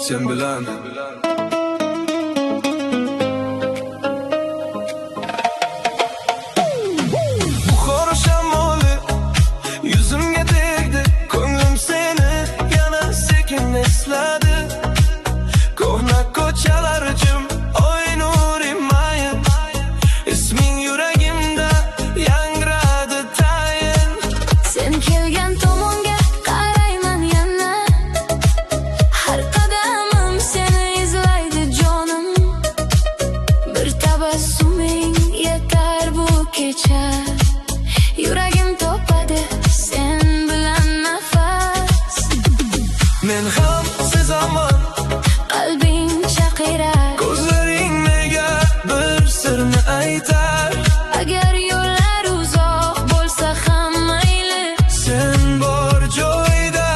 sen bilan. Buxoro shamoli yuzimga tegdi, ko'nglim seni yana sekin esladi. Ko'hna ko'chalar jim, oy nurim mayin, isming yuragimda yangradi tayin. Sen kelgan tomonga qarayman yana, har qadamim seni izlaydi jonim. Bir tabassuming yetar bu kecha, yuragim topadi sen bilan nafas. Men ham sezaman, Qalbing chaqirar, ko'zlaring nega bir sirni aytar. agar yo'llar uzoq bo'lsa ham mayli. Sen bor joyda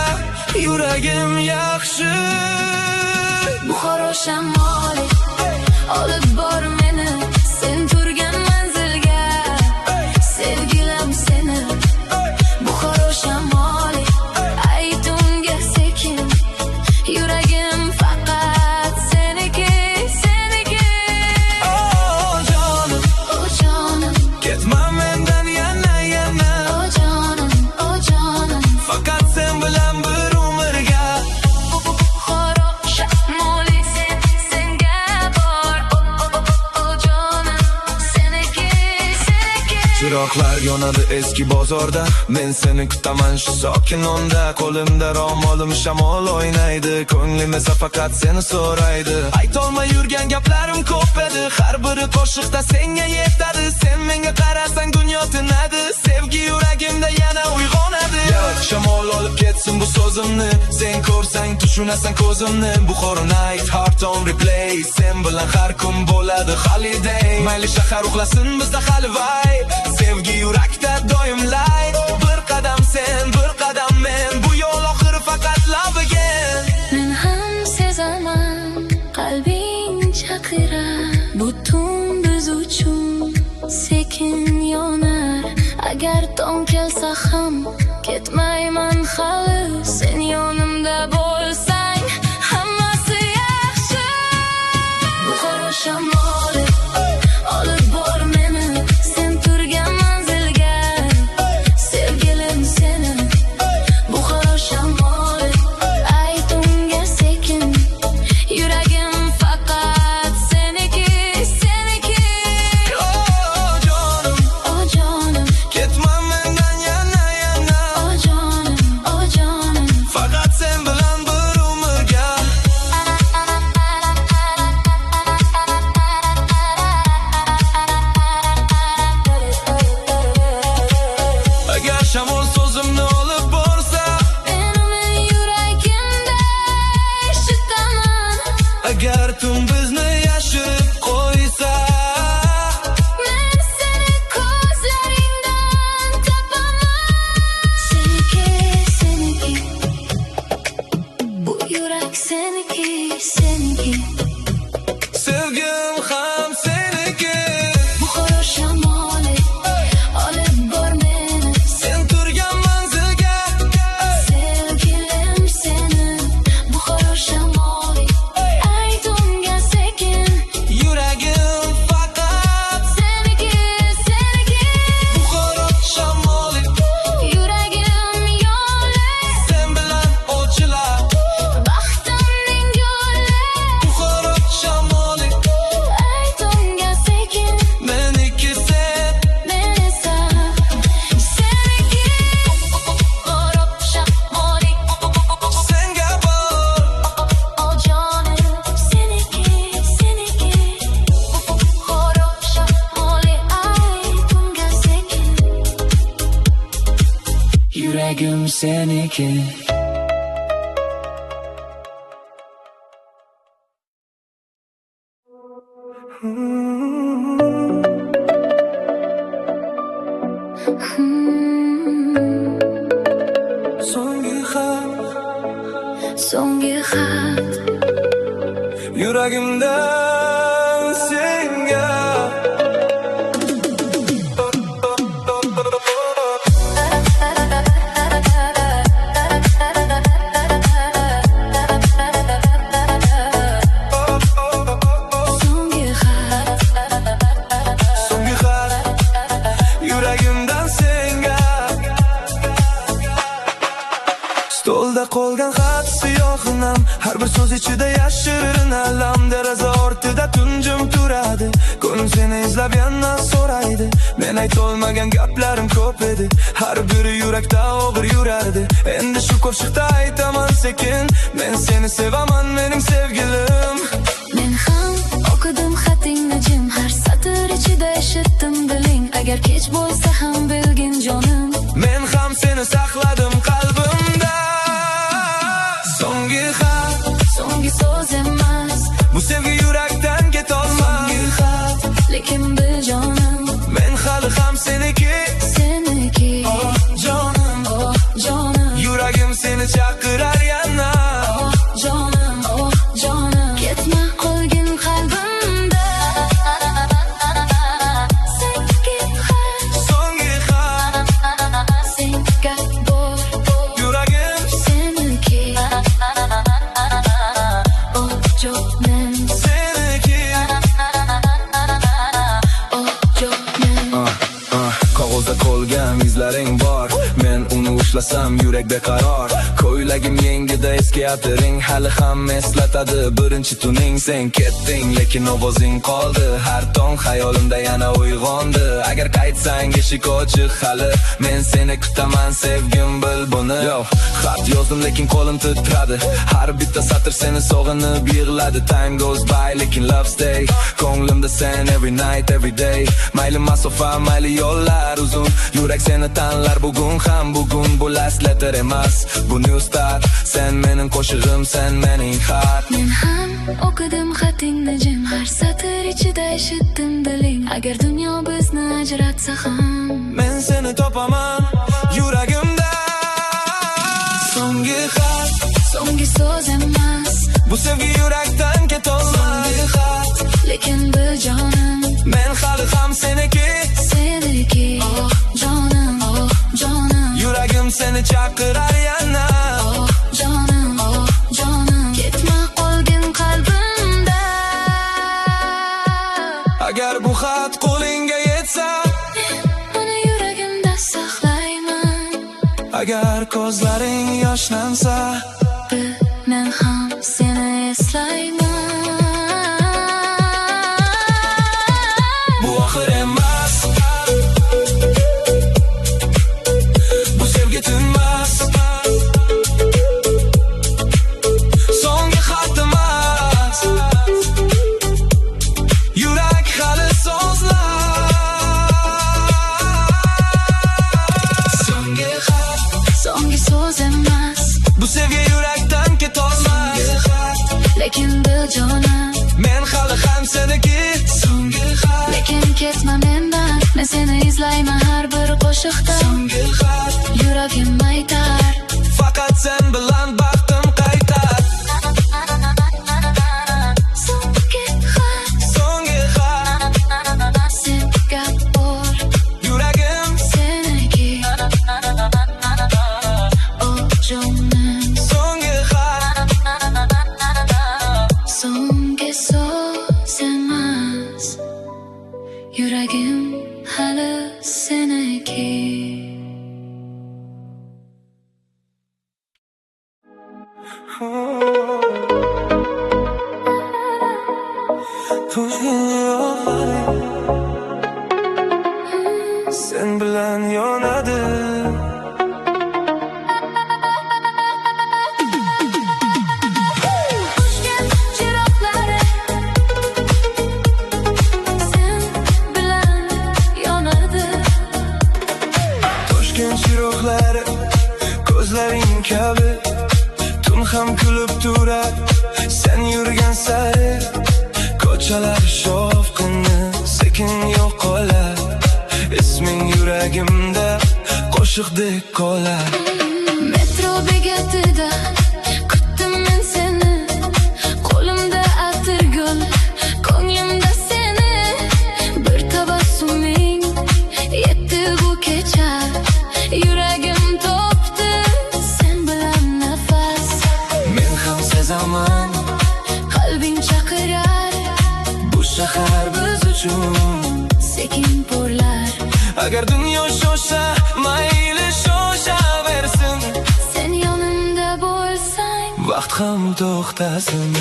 yuragim yaxshi. Buxoro shamoli olib bor meni sen turgan manzilga, sevgilim seni. Buxoro shamoli ayt unga sekin, yuragim faqat seniki, seniki. Oh jonim, O jonim, ketma mendan yana yana. o jonim, o jonim. Faqat sen bilan bir umrga. Buxoro shamoli senga bor. O jonim, seniki, seniki. Chiroqlar yonadi eski bozorda, men seni kutaman shu sokin onda. Qo'limda ro'molim, shamol o'ynaydi, ko'nglim esa faqat seni so'raydi. Aytolmay yurgan gaplarim ko'p edi, har biri qo'shiqda senga yetadi. Sen menga qarasang dunyo tinadi, sevgi yuragimda yana uyg'onadi. Shamol olib ketsin bu so'zimni, sen ko'rsang tushunasan ko'zimni. Buxoro night, heart on replay, sen bilan har kun bo'ladi holiday. Mayli shahar uxlasin bizda hali vay, sevgi yurakda doim lay. Bir qadam sen, bir qadam men, bu yo'l oxiri faqat love again. Men ham sezaman, qalbing chaqirar, butun biz uchun sekin yonar. Agar tong kelsa ham ketmayman hali, sen yonimda bo'lsang hammasi yaxshi. Buxoro shamoli olib bor meni sen turgan manzilga, sevgilim seni. Buxoro shamoli ayt unga sekin, yuragim faqat seniki, seniki. Oh jonim, O jonim, ketma mendan yana yana. o jonim, o jonim. Faqat sen bilan bir umrga. Agar shamol so'zimni olib borsa, Meni yuragimda eshitaman, agar tun bizni yashirib qo'ysa, men seni ko'zlaringdan topaman. Seniki, seniki, bu yurak seniki, seniki. sevgim ham seniki. Buxoro shamoli olib bor meni Sen turgan manzilga. sevgilim seni. Buxoro shamoli ayt unga sekin, Yuragim faqat seniki, seniki. Buxoro shamoli, Yuragim yo'li, sen bilan o'chilar. baxtimning yo'li. Buxoro shamoli, Ayt unga sekin, meniki sen. men esa seniki. Buxoro shamoli, Senga bor. o jonim, seniki, seniki. Buxoro shamoli ayt unga sekin, Yuragim seniki. So'nggi xat so'nggi xat. yuragimdan senga. olinam. Har bir so'z ichida yashirin alam. Deraza ortida tunjim turadi. Ko'nglim seni izlab yana so'raydi. Men aytolmagan gaplarim ko'p edi. Har biri yurakda og'ir yurardi. Endi shu qo'shiqda aytaman sekin. Men seni sevaman mening sevgilim. Men ham o'qidim xatingni jim. Har satr ichida eshitdim diling. Agar kech bo'lsa ham bilgin jonim. Men ham seni saqladim qalbimda. So'nggi xat, So'nggi so'z emas, bu sevgi yurakdan ketolmas. so'nggi xat, lekin bil jonim, Men hali ham seniki. seniki. Oh jonim, Oh jonim, yuragim seni chaqirar yana. oh jonim, oh jonim. Ketma qolgin qalbimda. Senga xat, So'nggi xat, senga bor, yuragim seniki. Oh jonim, seniki. oh jonim. Qog'ozda qolgan izlaring bor. Men uni ushlasam yurak beqaror. Ko'ylagim yengida eski atiring hali ham eslatadi birinchi tuning. Sen ketding lekin ovozing qoldi. Har tong xayolimda yana uyg'ondi. Agar qaytsang eshik ochiq hali. Men seni kutaman sevgim bil buni. Yo, xat yozdim lekin qo'lim titradi. Har bitta satr seni sog'inib yig'ladi. Time goes by lekin love stay. Ko'nglimda sen every night every day. Mayli masofa mayli yo'llar uzun. Yurak seni tanlar bugun ham bugun. Bu last letter emas, bu new start. Sen mening qo'shig'im, sen mening xat. Men ham o'qidim xatingni jim. Har satr ichida eshitdim diling. Agar dunyo bizni ajratsa ham, Men seni topaman yuragimda. So'nggi xat, so'nggi so'z emas, bu sevgi yurakdan ketolmas. So'nggi xat, lekin bil jonim, men hali ham seniki. seniki. Oh jonim, oh jonim, Yuragim seni chaqirar yana. oh jonim, oh jonim. Ketma qolgin qalbimda. Agar bu xat qo'lingga yetsa, Uni yuragimda saqlayman. agar ko'zlaring yoshlansa, Bil, men ham seni eslayman. bu oxir emas. Bu sevgi tinmas. So'nggi xat emas. Yurak hali so'zlar. So'nggi xat, So'nggi so'z emas, bu sevgi yurakdan ketolmas. lekin bil jonim, Men hali ham seniki. So'nggi xat, lekin ketma mendan. Men seni izlayman har bir qo'shiqda. so'nggi xat, Yuragim aytar, faqat sen bilan baxtim qaytar. so'nggi xat, So'nggi xat, senga bor, yuragim seniki. Oh jonim, so'nggi xat, so'nggi so'z emas, yuragim hali seniki. sen bilan yonadi. Toshkent chiroqlari sen bilan yonadi. Toshkent chiroqlari ko'zlaring kabi tun ham kulib turar. Sen yurgan sari ko'chalar shovqini sekin yo'qolar. Isming yuragimda qo'shiqdek qolar. Metro bekatida kutdim men seni. Qo'limda atir gul, ko'nglimda seni. Bir tabassuming yetdi bu kecha. Yuragim topdi sen bilan nafas. Men ham sezaman Qalbing chaqirar, bu shahar biz uchun. sekin porlar. Agar dunyo sho'sha mayli sho'sha versin. Sen yonimda bo'lsang, vaqt ham to'xtasin.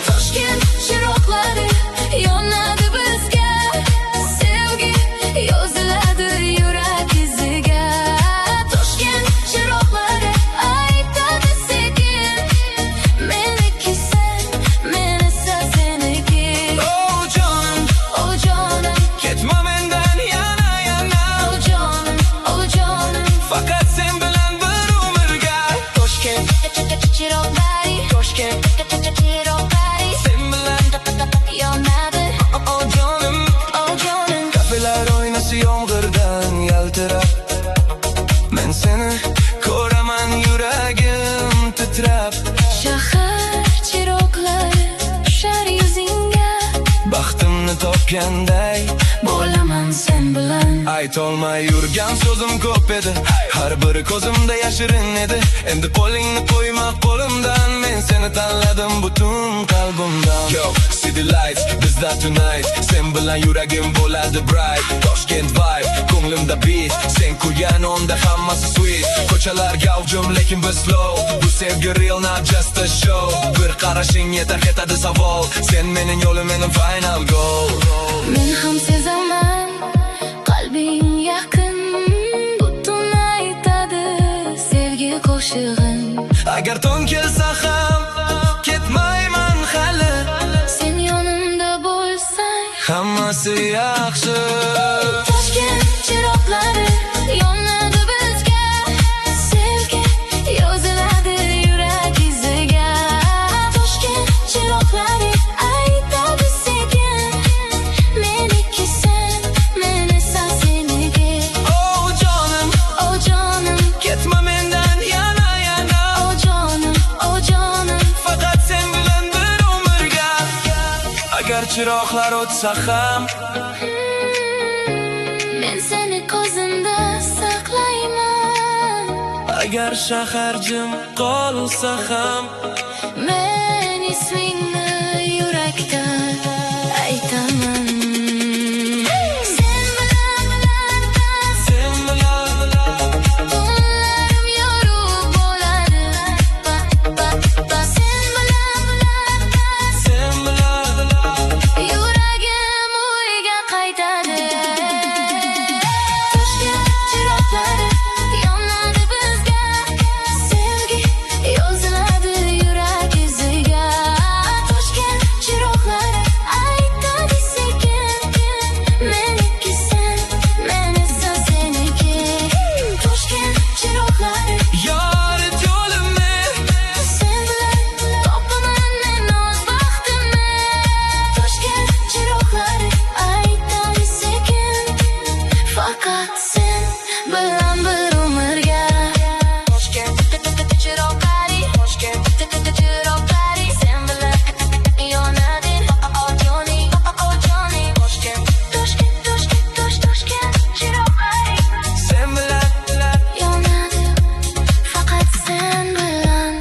Toshkent chiroqlari yonadi bizga, sevgi yoziladi yurak iziga. Toshkent chiroqlari aytadi sekin, meniki sen, men esa seniki. Oh jonim, ketma mendan yana yana. Oh jonim, Faqat sen bilan bir umrga. Toshkent chiroqlari, Toshkent chiroqlari Sen bilan yonadi. oh jonim. Kafelar oynasi yomg'irdan yaltirab, men seni ko'raman yuragim titrab. Shahar chiroqlari tushar yuzingga, Baxtimni topganday bo'laman sen bilan. aytolmay yurgan so'zim ko'p edi, har biri ko'zimda yashirin edi. Endi qo'lingni qo'yma qo'limdan, men seni tanladim butun qalbimdan. Yo, city lights, bizda tonight, sen bilan yuragim bo'ladi bright. Toshkent vibe, ko'nglimda beat, sen kulgan onda hammasi sweet. Ko'chalar gavjum lekin biz slow, bu sevgi real not just a show. Bir qarashing yetar ketadi savol, sen mening yo'lim, mening final goal. Men ham sezaman, qalbing yaqin, butun aytadi sevgi qo'shig'in. Agar tong kelsa ham ketmayman hali, Sen yonimda bo'lsang, hammasi yaxshi. Toshkent chiroqlari yonadi bizga, sevgi yoziladi yurak iziga. Toshkent chiroqlari aytadi sekin, meniki sen, men esa seniki. Oh jonim, ketma mendan yana yana. Oh jonim, Faqat sen bilan bir umrga. Agar chiroqlar o'tsa ham men seni ko'zimda saqlayman. agar shahar jim qolsa ham Men ismingni yurakda aytaman. Sen bilan tunlarim yorug' bo'ladi. Sen bilan yuragim uyga qaytadi. Toshkent chiroqlari yonadi bizga, sevgi yoziladi yurak iziga. Toshkent chiroqlari aytadi sekin, meniki sen, men esa seniki. Toshkent chiroqlari yorit yo'limni, sen bilan topaman men o'z baxtimni. Toshkent chiroqlari aytadi sekin, faqat sen bilan bir umrga. Toshkent chiroqlari, Toshkent chiroqlari sen bilan yonadi. Oh jonim, Toshkent chiroqlari sen bilan yonadi, faqat sen bilan.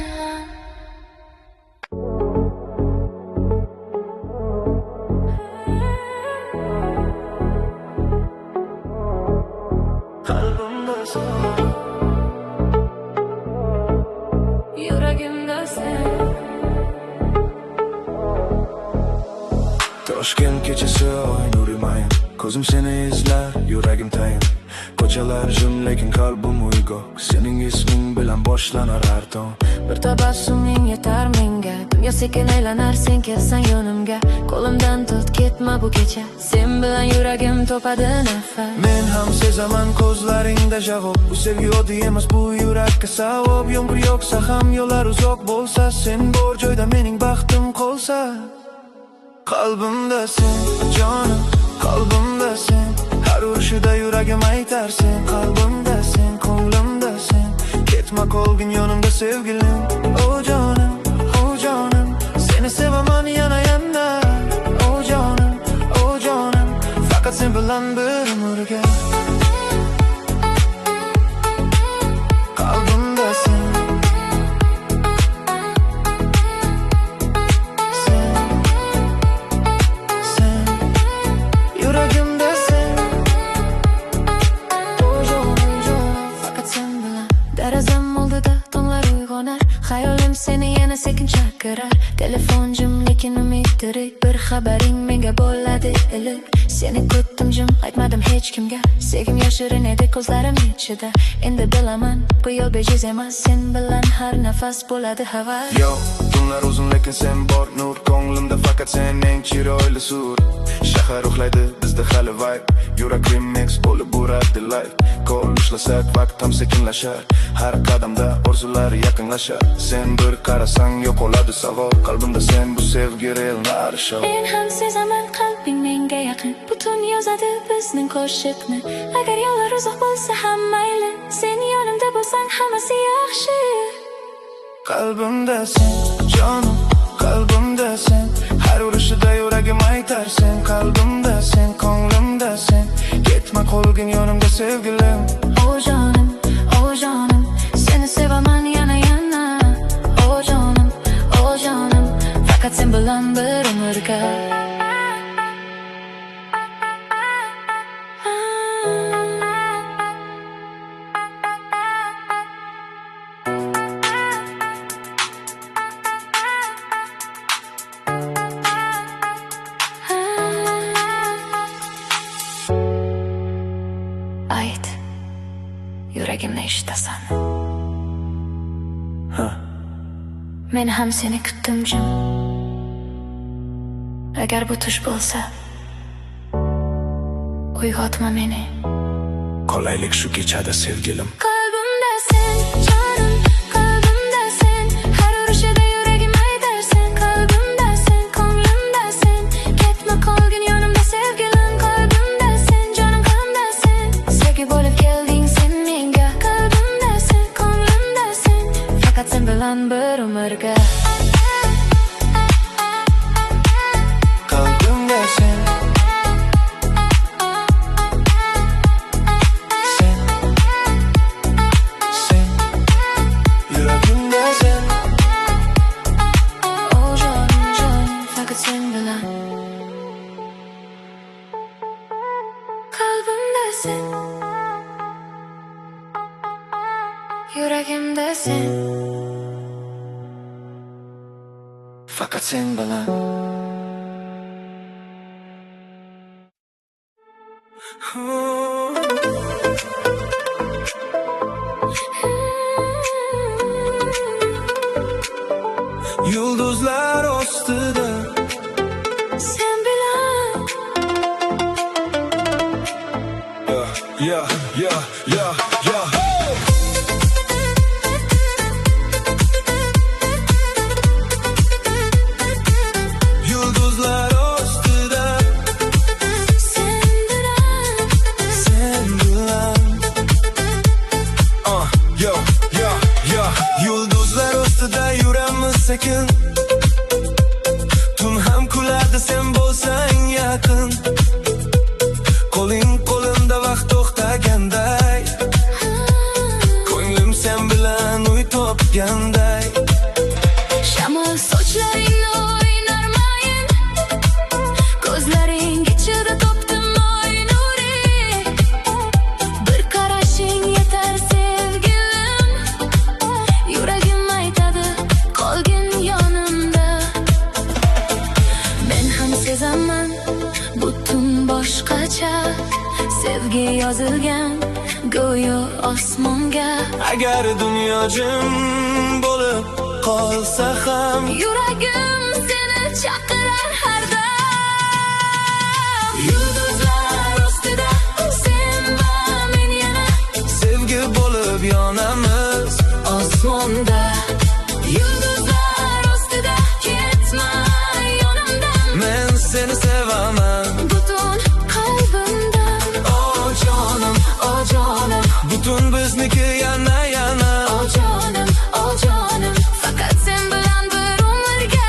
qalbimda sen. Yuragimda sen. Toshkent kechasi oy nurimayin, ko'zim seni izlar, yuragim tayin. Ko'chalar jim lekin qalbim uyg'oq, sening isming bilan boshlanar har tong. Bir tabassuming yetar menga, dunyo sekin aylanar sen kelsan yonimga. Qo'limdan tut ketma bu kecha, sen bilan yuragim topadi nafas. Men ham sezaman ko'zlaringda javob, bu sevgi oddiy emas, bu yurakka savob. Yomg'ir yog'sa ham yo'llar uzoq bo'lsa, sen bor joyda mening baxtim qolsa. Qalbimda sen, jonim, qalbimda sen, har urishida yuragim aytar sen. Qalbimda sen, ko'nglimda sen, ketma qolgin yonimda sevgilim. Oh jonim, seni sevaman yana yana. Oh jonim, faqat sen bilan bir umrga. Qalbimda sen, yuragimda sen. Oh jonim, faqat sen bilan. Derazam oldida tonglar uyg'onar, xayolim seni yana tirik bir xabaring menga bo'ladi iliq. Seni kutdim jim, aytmadim hech kimga. Sevgim yashirin edi ko'zlarim ichida. Endi bilaman, bu yo'l bejiz emas. Sen bilan har nafas bo'ladi havas. Yo, tunlar uzun lekin sen bor nur. Ko'nglimda faqat sen eng chiroyli sur. Shahar uxlaydi, bizda hali vibe. Yurak remix bo'lib uradi life. Qo'l ushlasak vaqt ham sekinlashar. Har qadamda orzular yaqinlashar. Sen bir qarasang yo'qoladi savol. Qalbimda sen bu sevgi real narsho. Men ham sezaman qalbing menga yaqin. Butun yozadi bizning qo'shiqni. Agar yo'llar uzoq bo'lsa ham mayli. Sen yonimda bo'lsang hammasi yaxshi. Qalbimda sen, jonim, qalbimda sen. Har urishida yuragim aytar sen. Qalbimda sen, ko'nglimda sen. Ketma qolgin yonimda sevgilim. O jonim, seni sevaman yana yana. O jonim, faqat sen bilan bir umrga. Ayt, yuragimni eshitasan. Men ham seni kutdim jim. Agar bu tush bo'lsa, uyg'otma meni. Qolaylik shu kechada sevgilim. Qalbimda sen, jonim, qalbimda sen. Har urishida yuragim aytar sen. Qalbimda sen, ko'nglimda sen. Ketma qolgin yonimda sevgilim. Qalbimda sen, jonim, qalbimda sen. Sevgi bo'lib kelding sen menga. Qalbimda sen, ko'nglimda sen. Faqat sen bilan bir umrga. Qalbimda sen. Yuragimda sen, Faqat sen bilan. Yulduzlar ostida sen bilan. Yeah. Yulduzlar ostida Sen bilan. Yulduzlar ostida yuramiz sekin. Tun ham kuladi sen bo'lsang yaqin. Qo'ling qo'limda vaqt to'xtaganday. Ko'nglim sen bilan uy topganday. Shamol sochlaringni o'ynar mayin. Ko'zlaring ichida topdim oy nuri. Bir qarashing yetar sevgilim. Yuragim aytadi qolgin yonimda. Men ham sezaman butun boshqacha. Sevgi yozilgan go'yo osmonga. Agar dunyo jim bo'lib qolsa ham Yuragim seni chaqirar har dam. Yulduzlar ostida sen va men yana. sevgi bo'lib yonamiz Osmonda. Yulduzlar ostida ketma yonimdan. Men seni sevaman Butun qalbimdan. O jonim, butun bizniki yana O jonim, faqat sen bilan bir umrga.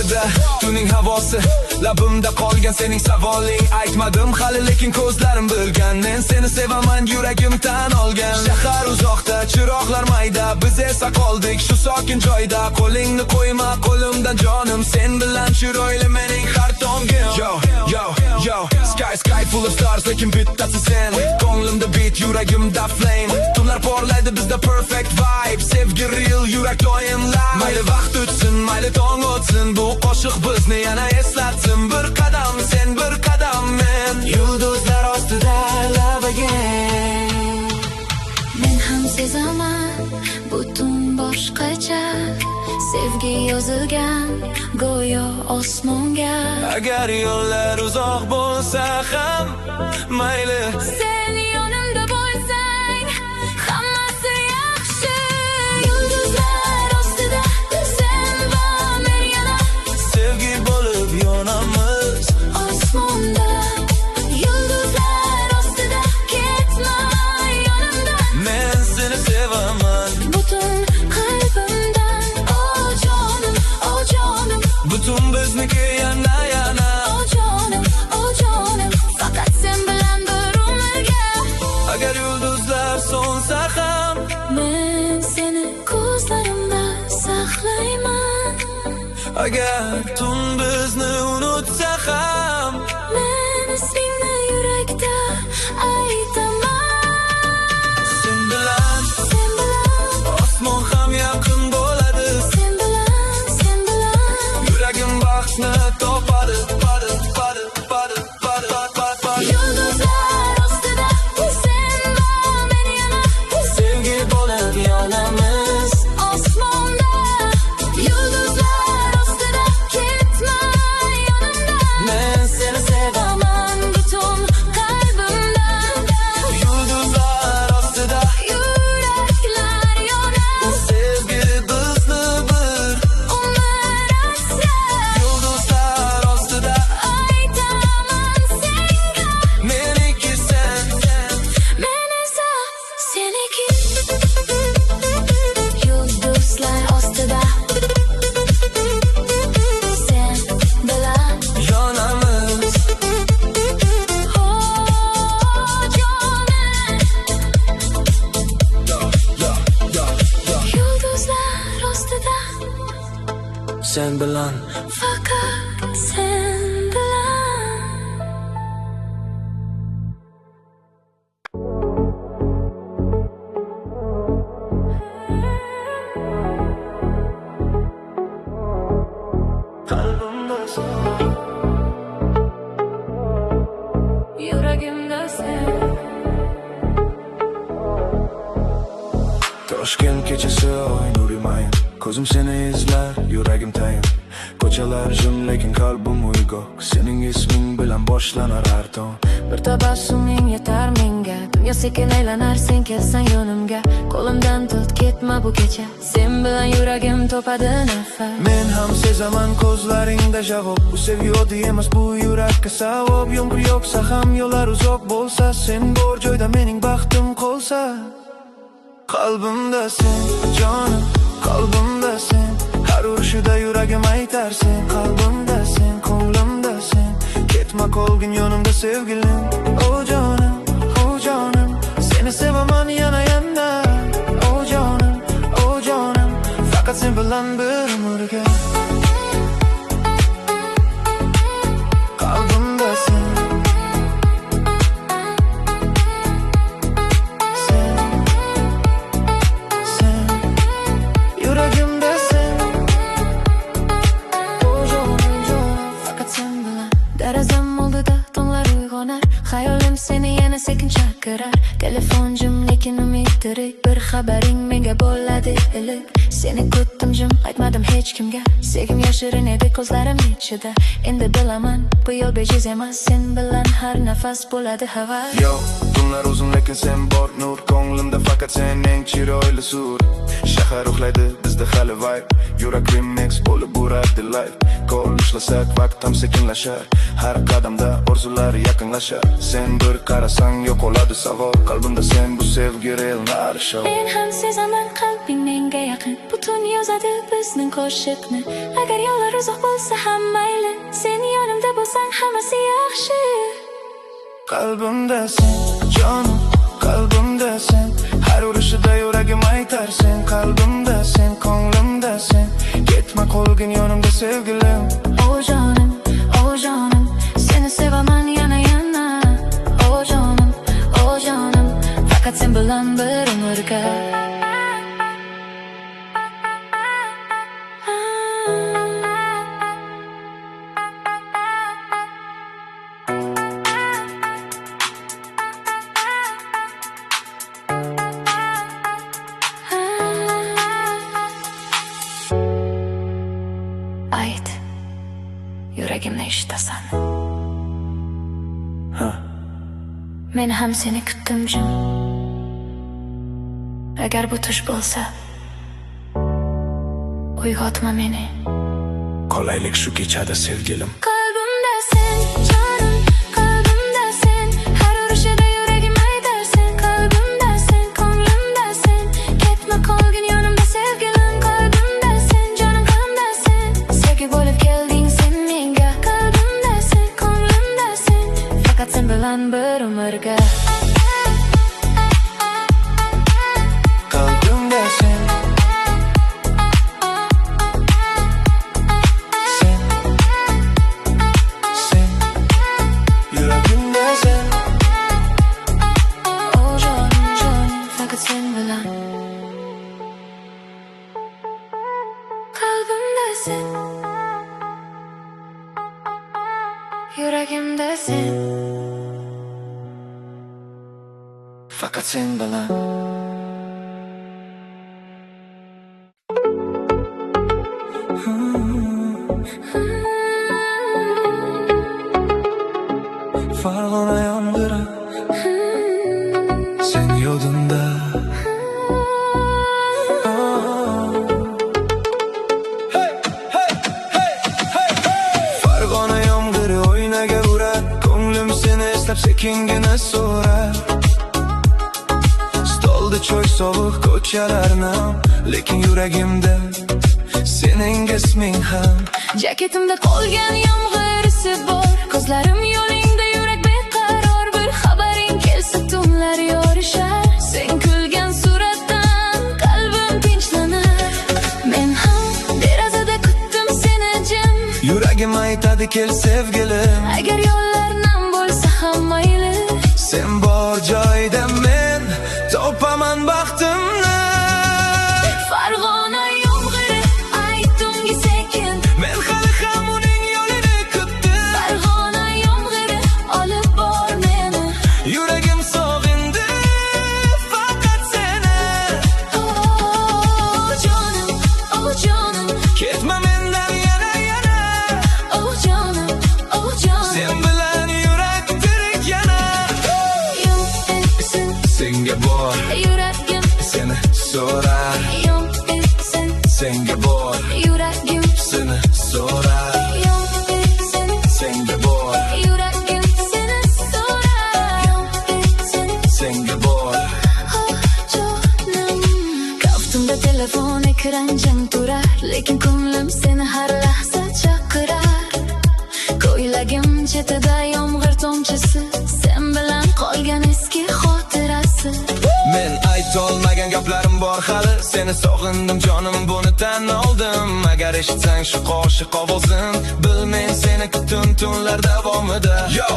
ostida tuning havosi, labimda qolgan sening savoling. Aytmadim hali lekin ko'zlarim bilgan, men seni sevaman, yuragim tan olgan. Shahar uzoqda, chiroqlar mayda, biz esa qoldik shu sokin joyda. Qo'lingni qo'yma qo'limdan jonim, sen bilan chiroyli mening har tongim. Yo, sky full of stars, lekin bittasi sen. Ko'nglimda beat, yuragimda flame. Tunlar porlaydi, bizda perfect vibe. Sevgi real, yurak doim live. Mayli vaqt o'tsin, mayli tong o'tsin, bu qo'shiq bizni yana eslatsin. Bir qadam sen, bir qadam men, yulduzlar ostida love again. Men ham sezaman butun boshqacha, sevgi yozilgan go'yo osmonga. Agar yo'llar uzoq bo'lsa ham mayli, Sen yonimda bo'lsang hammasi yaxshi. Yulduzlar ostida sen va men yana sevgi bo'lib yonamiz osmonda. Yulduzlar ostida ketma yonimdan, men seni sevaman butun qalbimdan. Oh jonim, oh jonim, butun bizniki yana yana. oh jonim, oh jonim, faqat sen bilan bir umrga. Agar yulduzlar so'nsa ham Men seni ko'zlarimda saqlayman. agar tun bizni unutsa ham Men ismingni yurakda aytaman. sen bilan Sen bilan, osmon ham yaqin bo'ladi. sen bilan, Yuragim baxtni topadi. yulduzlar ostida sen va men yana Sevgi bo'lib yonamiz osmonda. Yulduzlar ostida ketma yonimdan, men seni sevaman butun qalbimdan. yulduzlar ostida. Yuraklar yonar, Sevgi bizni bir umr asrar. yulduzlar ostida. Aytaman senga, Meniki sen, men esa seniki. Yulduzlar ostida sen bilan, yonamiz oh jonim. Yulduzlar ostida sen bilan. faqat sen bilan. Yuragimda sen. Toshkent kechasi oy nuri mayin, ko'zim seni izlar, yuragim tayin. Ko'chalar jim lekin qalbim uyg'oq, sening isming bilan boshlanar har tong. Bir tabassuming yetar menga, dunyo sekin aylanar sen kelsan yonimga. Qo'limdan tut ketma bu kecha, sen bilan yuragim topadi nafas. Men ham sezaman ko'zlaringda javob, bu sevgi oddiy emas, bu yurakka savob. Yomg'ir yog'sa ham yo'llar uzoq bo'lsa, sen bor joyda mening baxtim qolsa. Qalbimda sen jonim, qalbimda sen, har urishida yuragim aytar sen. Qalbimda sen, ko'nglimda sen, ketma qolgin yonimda sevgilim. Oh jonim, seni sevaman yana yana. Oh jonim, faqat sen bilan bir umrga. Qalbimda sen, yuragimda sen. Oh jonim, faqat sen bilan. Darazam oldida tonglar uyg'onar, xayolim seni yana sekin chaqirar. Telefon jim lekin umid tirik, bir xabaring menga bo'ladi iliq. Seni kutdim jim, aytmadim hech kimga. Sevgim yashirin edi ko'zlarim ichida. Endi bilaman, bu yo'l bejiz emas, sen bilan har nafas bo'ladi havas. Yo, tunlar uzun lekin sen bor nur, ko'nglimda faqat sening chiroyli sur. Shahar uxlaydi, bizda hali vibe, yurak remix bo'lib uradi live. qo'l ishlasak vaqt ham sekinlashar. Har qadamda orzular yaqinlashar. Sen bir qarasang yo'qoladi savol. Qalbimda sen bu sevgi real narshov. Men ham sezaman qalbing menga yaqin. Butun yozadi bizning qo'shiqni. Agar yo'llar uzoq bo'lsa ham mayli, sen yonimda bo'lsang hammasi yaxshi. Qalbimda sen, jonim, qalbimda sen. Har urishida yuragim aytar sen. Qalbimda sen, ko'nglimda sen. Ketma qolgin yonimda sevgilim. O jonim, seni sevaman yana yana. O jonim, faqat sen bilan bir umrga. Ayt, yuragimni eshitasan. Men ham seni kutdim jim. Agar bu tush bo'lsa, uyg'otma meni. Qolaylik shu kechada sevgilim. Qalbimda sen, jonim, qalbimda sen. Har urishida yuragim aytar sen. Qalbimda sen, ko'nglimda sen. Ketma qolgin yonimda sevgilim. Qalbimda sen, jonim, qalbimda sen. Sevgi bo'lib kelding sen menga. Qalbimda sen, ko'nglimda sen. Faqat sen bilan bir umrga. Qalbimda sen, sen, yuragimda sen. O jonim, faqat sen bilan. Qalbimda sen, yuragimda sen. Faqat sen bilan. Farg'ona yomg'iri sen yodimda. Farg'ona yomg'iri o'ynaga urar. Ko'nglim seni eslab sekingina so'rar. Stolda choy sovuq ko'chalarni, lekin yuragimda sening isming ham. Jaketimda qolgan yomg'ir isi bor. Ko'zlarim yo'lingda, yurak beqaror. Bir xabaring kelsa tunlar yorishar. Sen kulgan suratdan qalbim tinchlanir. Men ham derazada kutdim seni jim. Yuragim aytadi kel sevgilim. Agar yo'llar nam bo'lsa ham mayli, Sen bor joyda men topaman baxtimni. Farg'ona yomg'iri ayt unga sekin. Men hali ham uning yo'lini kutdim. Farg'ona yomg'iri olib bor meni. Yuragim sog'indi faqat seni. Oh jonim, Ketma mendan yana yana. oh jonim. Sen bilan yurak tirik yana. Yomg'irsin, Senga bor yuragim. seni so'rar. Yomg'irsin, Senga bor yuragim. seni so'rar. Yomg'irsin, Senga bor yuragim seni so'rar. Yomg'irsin, senga bor. oh jonim. Kaftimda telefon ekran jim turar, lekin ko'nglim seni har lahza chaqirar. Ko'ylagim chetida yomg'ir tomchisi, sen bilan qolgan eski xotirasi. Men aytolmagan gaplarim bor hali. Seni sog'indim jonim, buni tan oldim. Agar eshitsang shu qo'shiq ovozin, bil men seni kutdim tunlar davomida. Yo,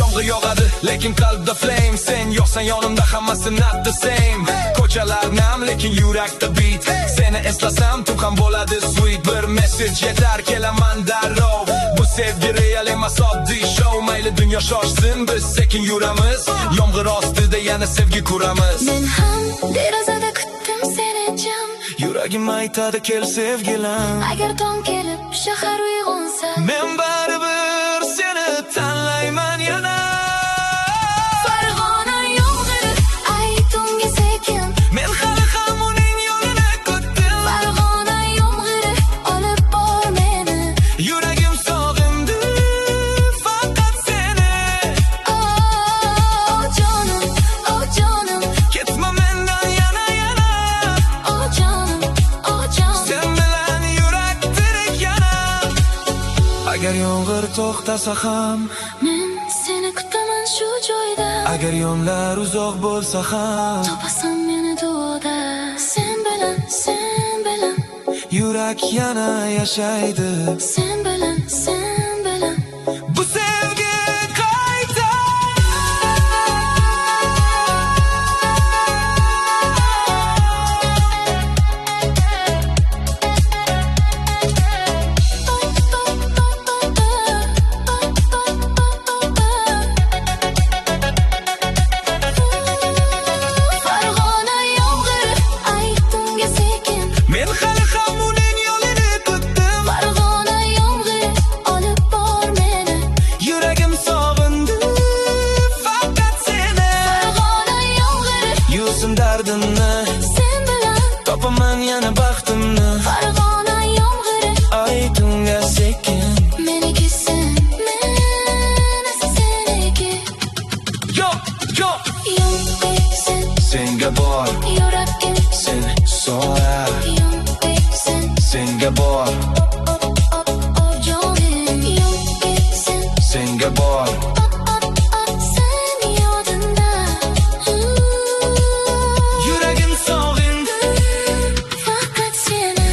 yomg'ir yog'adi, lekin qalbda flame. Sen yo'qsan yonimda, hammasi not the same. Ko'chalar nam, lekin yurakda beat. Seni eslasam tun ham bo'ladi sweet. Bir message yetar, kelaman darrov. Bu sevgi real emas, oddiy show. Mayli dunyo shoshsin, biz sekin yuramiz. Yomg'ir ostida yana sevgi kuramiz. Men ham derazada kutdim seni jim. Yuragim aytadi kel sevgilim. Agar tong kelib shahar uyg'onsa, Men baribir seni tanlayman yana. Farg'ona yomg'iri ayt unga sekin. Men hali ham uning yo'lini kutdim. Farg'ona yomg'iri olib bor meni. Agar yomg'ir to'xtasa ham Men seni kutaman shu joyda. Agar yo'llar uzoq bo'lsa ham Topasan meni duoda. Sen bilan yurak yana yashaydi. Sen bilan Bu sevgi qayta. Farg'ona yomg'iri aytunga sekin. Men hali ham uning yo'lini kutdim. Farg'ona yomg'iri olib bor meni. Yuragim sog'indi faqat seni. Farg'ona yomg'iri Yuvsin dardimni, sen bilan. topaman yana baxtimni. Farg'ona yomg'iri Aytunga sekin. meniki sen, menisi seniki. Yo Yomg'ir sen, senga bor, yuragim sen so'rar. yomg'ir sen, Senga bor, jonim. Yomg'ir sen, senga bor. sen yodimda. Yuragim sog'indi. Faqat seni.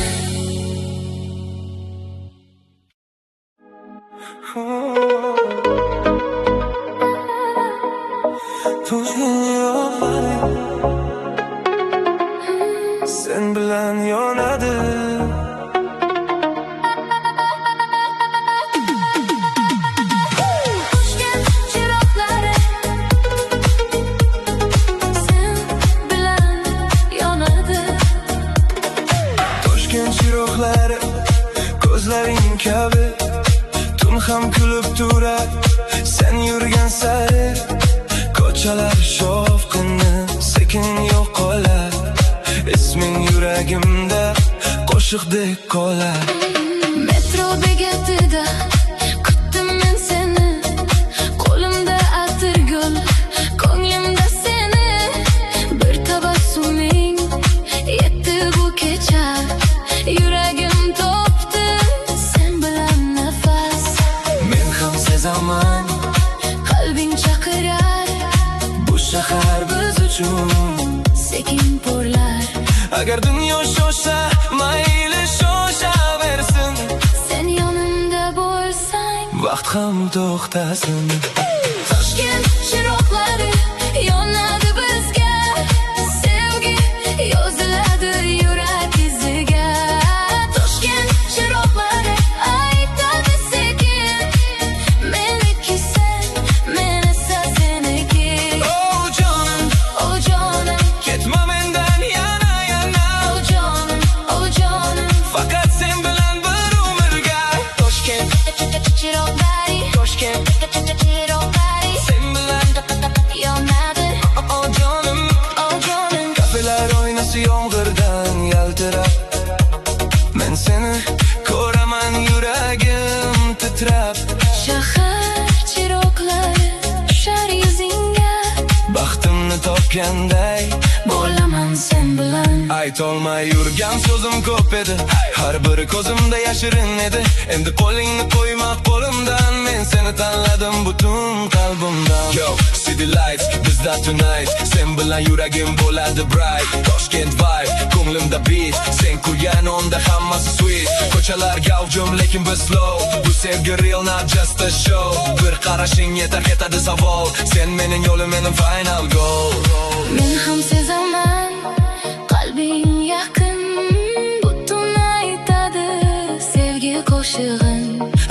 Sen bilan yonadi. Toshkent chiroqlari sen bilan yonadi. Toshkent chiroqlari ko'zlaring kabi tun ham kulib turar. Sen yurgan sari ko'chalar shovqini sekin yo'qolar. Isming yuragimda qo'shiqdek qolar. Metro bekatida kutdim men seni. Qo'limda atirgul, ko'nglimda seni. Bir tabassuming yetdi bu kecha. Yuragim topdi sen bilan nafas. Men ham sezaman Qalbing chaqirar bu shahar biz uchun. sekin porlar. Agar dunyo shoshsa mayli shoshaversin. Sen yonimda bo'lsang. Vaqt ham to'xtasin. Toshkent chiroqlari yonadi bizga. Sevgi yoziladi yurak iziga. Toshkent chiroqlari aytadi sekin. Meniki sen, menisi seniki. Oh jonim, ketma mendan yana. Oh jonim, Faqat sen bilan bir umrga. Toshkent, chiroqlari chiroqlari sen bilan yonadi. oh jonim. Kafelar oynasi yomg'irdan yaltirab. Men seni ko'raman yuragim titrab. Shahar chiroqlari tushar yuzingga. Baxtimni topganday Bo'laman sen bilan. aytolmay yurgan so'zim ko'p edi. Har biri ko'zimda yashirin edi. Endi qo'lingni qo'yma qo'limdan. Men seni tanladim butun qalbimdan. Yo, city lights bizda tonight. Sen bilan yuragim bo'ladi bright. Toshkent vibe, ko'nglimda beat. Sen kulgan onda hammasi sweet. Ko'chalar gavjum lekin biz slow. Bu sevgi real not just a show. Bir qarashing yetar ketadi savol. Sen mening yo'lim, mening final goal. Men ham sezaman qalbing yaqin. Butun aytadi sevgi qo'shig'in.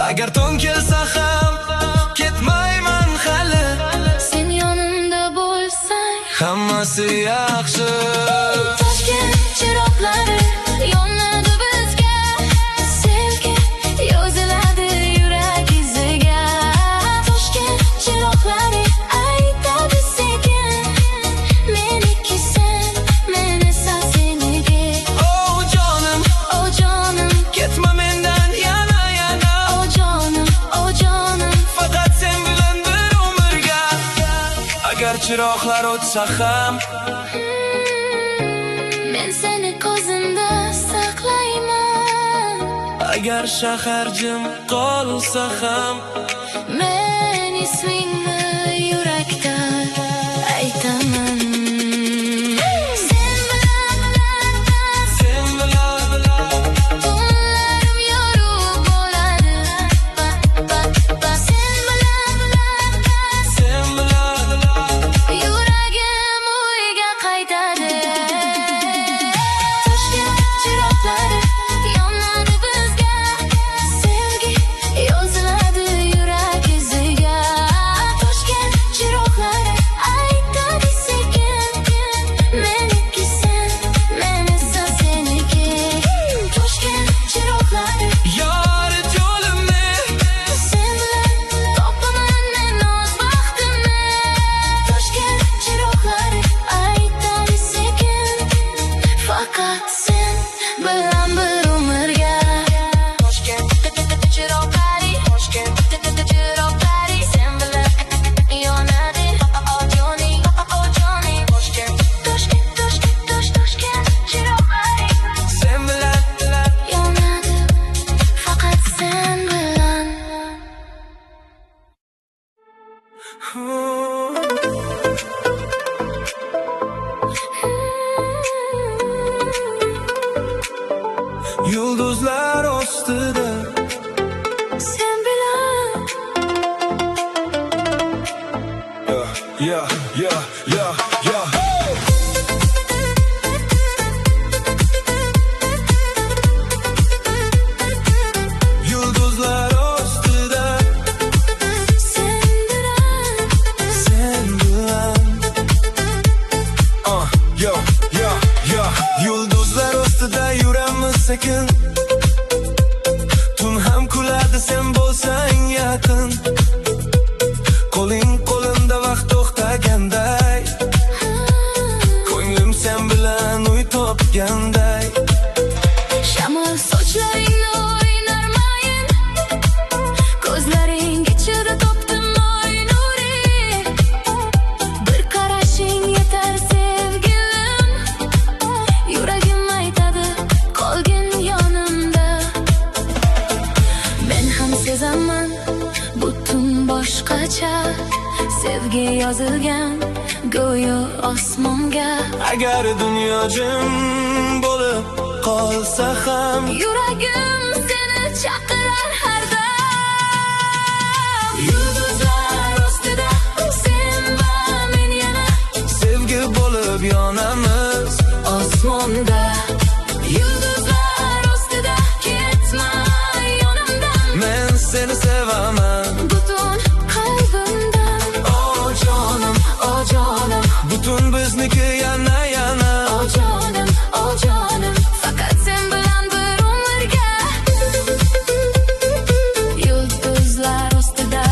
Agar tong kelsa ham ketmayman hali. Sen yonimda bo'lsang. Hammasi yaxshi. Toshkent chiroqlari yonadi bizga. Sevgi yoziladi yurak iziga. Toshkent chiroqlari aytadi sekin. Meniki sen, menisi seniki. Oh jonim, ketma mendan yana. Oh jonim, Faqat sen bilan bir umrga. Agar chiroqlar o'tsa ham men seni ko'zimda saqlayman. agar shahar jim qolsa ham Men ismingni yurakdan aytaman. Sen bilan tunlarim yorug' bo'ladi. Sen bilan yuragim o'yga qaytadi. Toshkent chiroqlari yonadi bizga, sevgi yoziladi yurak iziga. Toshkent chiroqlari aytadi sekin, meniki sen, men esa seniki. Toshkent chiroqlari yorit yo'limni sen bilan topaman men o'z baxtimni. Toshkent chiroqlari aytadi sekin, faqat sen bilan bir umrga. Toshkent chiroqlari, Toshkent chiroqlari sen bilan yonadi. Oh Johnny, Toshkent chiroqlari sen bilan yonadi, faqat sen bilan. yulduzlar ostida Sen bilan yeah. Yulduzlar ostida sen bilan sen bilan yulduzlar ostida yuramiz sekin, tun ham kuladi sen bo'lsang yaqin. Qo'ling qo'limda vaqt to'xtaganday, ko'nglim sen bilan uy topganday. shamol sochlaringni o'ynarmayin, ko'zlaring ichida topdim oy nuri. Bir qarashing yetar sevgilim, yuragim aytadi qolgin yonimda. Men ham sezaman butun boshqacha, sevgi yozilgan go'yo osmonga. Agar dunyo jim bo'lib qolsa ham Yuragim seni chaqirar har dam. Yulduzlar ostida sen va men yana sevgi bo'lib yonamiz. osmonda. Yulduzlar ostida ketma yonimdan, Men seni sevaman, butun qalbimdan. Oh jonim, butun bizniki yana oh jonim, faqat sen bilan bir umrga. Yulduzlar ostida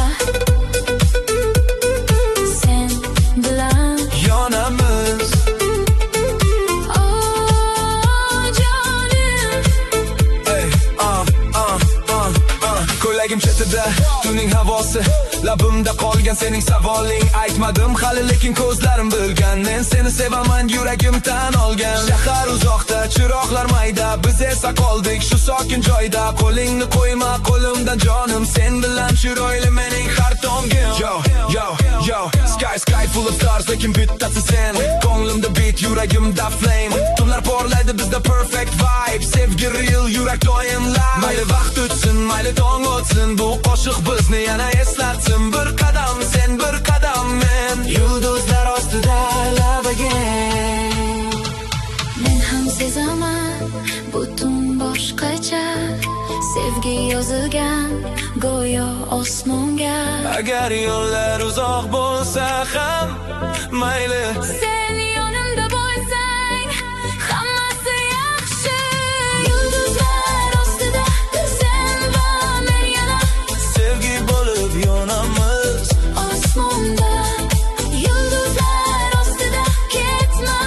sen bilan yonamiz. oh jonim. Ey, ko'ylagim chetida tuning havosi, labimda qolgan sening savoling. Aytmadim hali lekin ko'zlarim bilgan, men seni sevaman yuragim tan olgan. Shahar uzoqda, chiroqlar mayda, biz esa qoldik shu sokin joyda. Qo'lingni qo'yma qo'limdan jonim, sen bilan chiroyli mening har tongim. Yo, sky full of stars, lekin bittasi sen. Ko'nglimda beat, yuragimda flame. Tunlar porlaydi bizda perfect vibe, sevgi real, yurak doim live. Mayli vaqt o'tsin, mayli tong o'tsin, bu qo'shiq bizni yana eslatsin. Bir qadam sen, bir qadam men, yulduzlar ostida love again. Men ham sezaman butun boshqacha, sevgi yozilgan go'yo osmonga. Agar yo'llar uzoq bo'lsa ham mayli, Sen yonimda bo'lsang hammasi yaxshi. Yulduzlar ostida sen va men yana sevgi bo'lib yonamiz. osmonda. Yulduzlar ostida ketma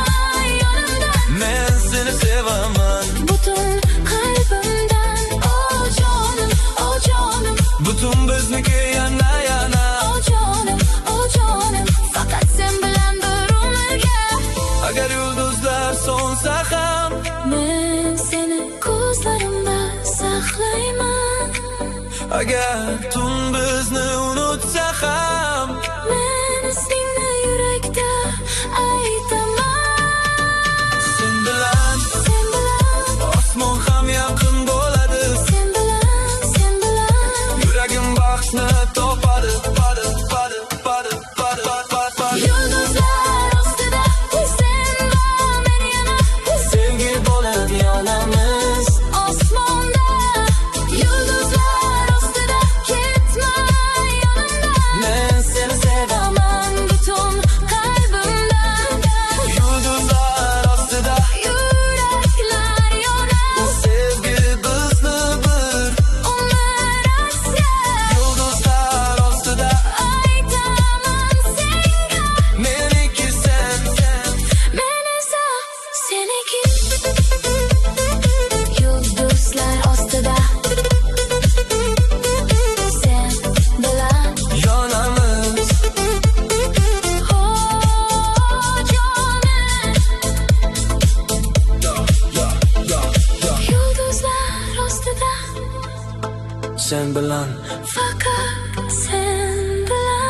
yonimdan, Men seni sevaman, butun qalbimdan. Oh jonim, butun bizniki yana oh jonim, faqat sen bilan bir umrga. Agar tun bizni unutsa ham Men ismingni yurakda aytaman. Sen bilan osmon ham yaqin bo'ladi. Sen bilan Yuragim baxtni topadi. Yulduzlar ostida sen va men yana Sevgi bo'lib yonamiz osmonda. Yulduzlar ostida ketma yonimdan. Men seni Sevaman butun qalbimdan. Yulduzlar ostida Yuraklar yonar sevgi bizni bir umr asrar. Yulduzlar ostida Aytaman senga meniki sen men esa seniki. Yulduzlar ostida sen bilan yonamiz Yulduzlar ostida sen bilan faqat sen bilan.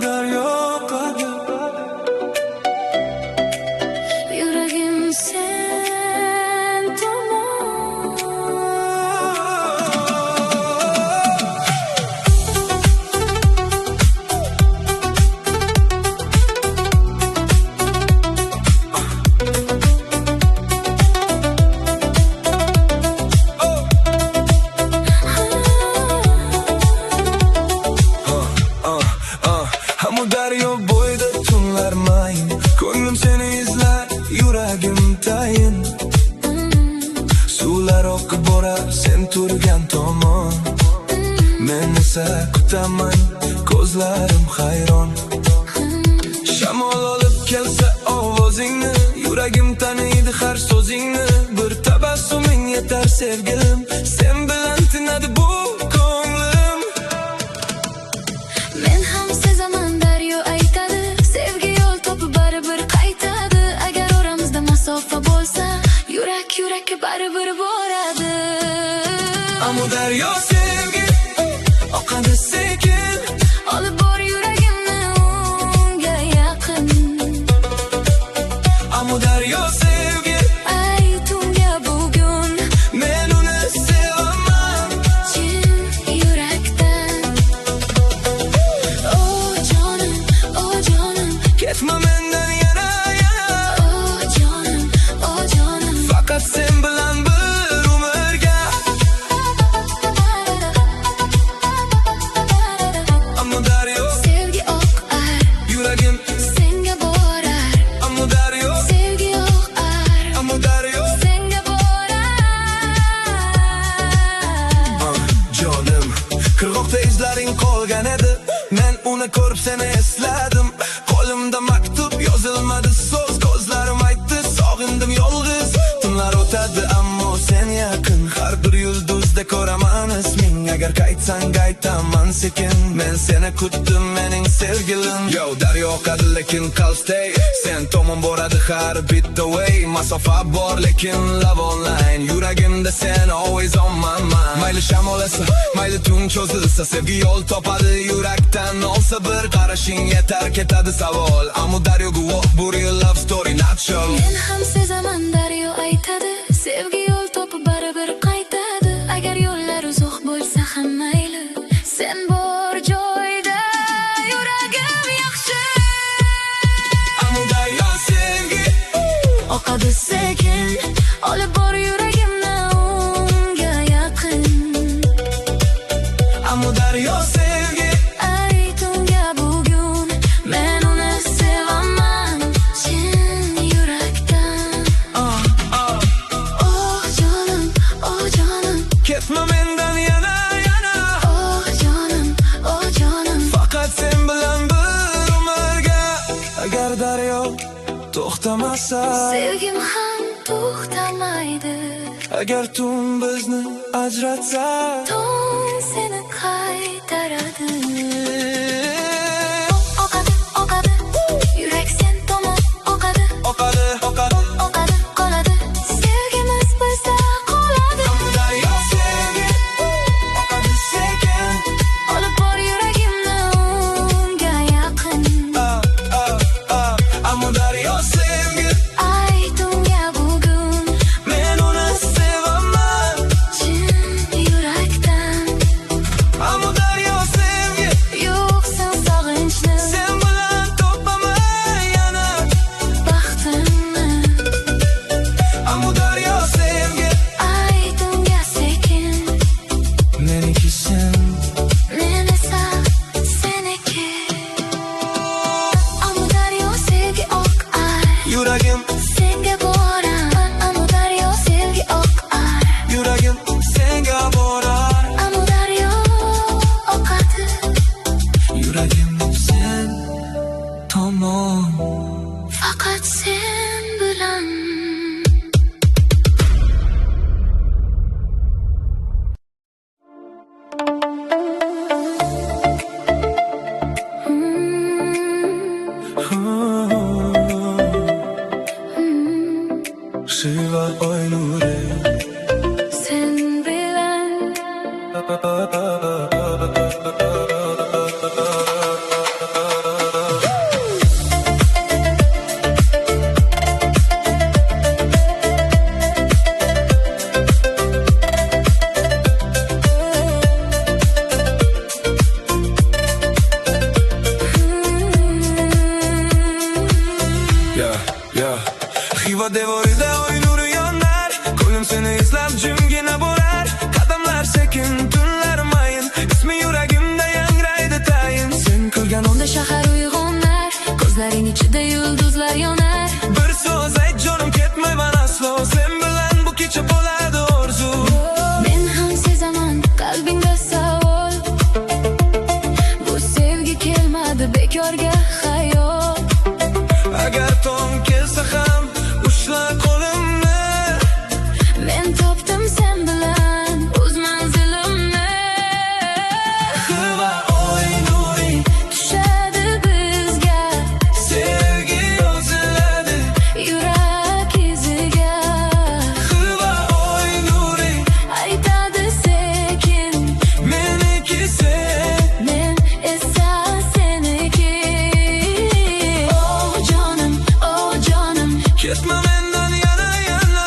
daryo qalbi Yuragim sen tomon. Hamma daryo bo'yida tunlar mayin Ko'nglim seni izlar, yuragim tayin Suvlar oqib borar sen turgan tomon Men esa kutaman, ko'zlarim hayron Shamol olib kelsa ovozingni Yuragim taniydi har so'zingni Bir tabassuming yetar sevgilim Sen bilan tinadi bu ko'nglim Men ham sezaman daryo aytadi. Sevgi yo'l topib baribir qaytadi. Agar oramizda masofa bo'lsa, yurakka baribir boradi. Ammo daryo sevgi oqadi sekin Olib bor yuragimni unga yaqin. Ammo daryo sevgi Ayt unga bugun men uni sevaman chin yurakdan. Oh jonim, Ketma mendan yana oh jonim. Faqat sen bilan bir umrga Ammo daryo Sevgi oqar, yuragim senga borar. Ammo daryo Sevgi oqar, Ammo daryo senga borar. Jonim qirg'oqda izlaring qolgan edi Men uni ko'rib seni esladim Qo'limda maktub yozilmadi so'z Ko'zlarim aytdi sog'indim yolg'iz Tunlar o'tadi ammo sen yaqin Har bir yulduzda ko'raman isming Agar qaytsang qaytaman sekin Men seni kutdim mening sevgilim Yo daryo oqadi lekin qalb stay Sen tomon boradi har bitta way Masofa bor lekin love online Yuragimda sen always on my mind Mayli shamol esa, mayli tun cho'zilsa Sevgi yo'l topadi yurakdan olsa Bir qarashing yetar ketadi savol Ammo daryo guvoh bu real love story not show Men ham sezaman daryo aytadi. Sevgi yo'l topib baribir qaytadi. Agar yo'llar uzoq bo'lsa ham mayli. Sen bor joyda yuragim yaxshi. Ammo daryo sevgi Oqadi sekin, olib bor yuragimni unga yaqin. Ammo daryo sevgi Ayt unga bugun men uni sevaman chin yurakdan. Oh jonim, Ketma mendan yana oh jonim. Faqat sen bilan bir umrga Agar daryo to'xtamasa Sevgim ham to'xtamaydi. Agar tun bizni ajratsa Tong seni qaytaradi. tomon. Faqat sen bilan. Shiva oy nuri Sen bilan. Xiva devorida oy nuri yonar. Ko'zim seni izlab jimgina bo'lar. Qadamlar sekin, tunlar mayin. Ismi yuragimda yangraydi tayin. Sen kulgan onda shahar uyg'onar. Ko'zlaring ichida yulduzlar yonar. Bir so'z ayt jonim, ketmayman aslo. Sen bilan bu kecha bo'ladi orzu. Men ham sezaman qalbingda savol. Bu sevgi kelmadi bekorga xayol. Agar tong kelsa ham ushla qo'limni. Men topdim sen bilan o'z manzilimni. Xiva oy nuri Tushadi bizga sevgi yoziladi. yurak iziga. Xiva oy nuri Aytadi sekin, meniki sen. men esa seniki. Oh jonim, Ketma mendan yana yana.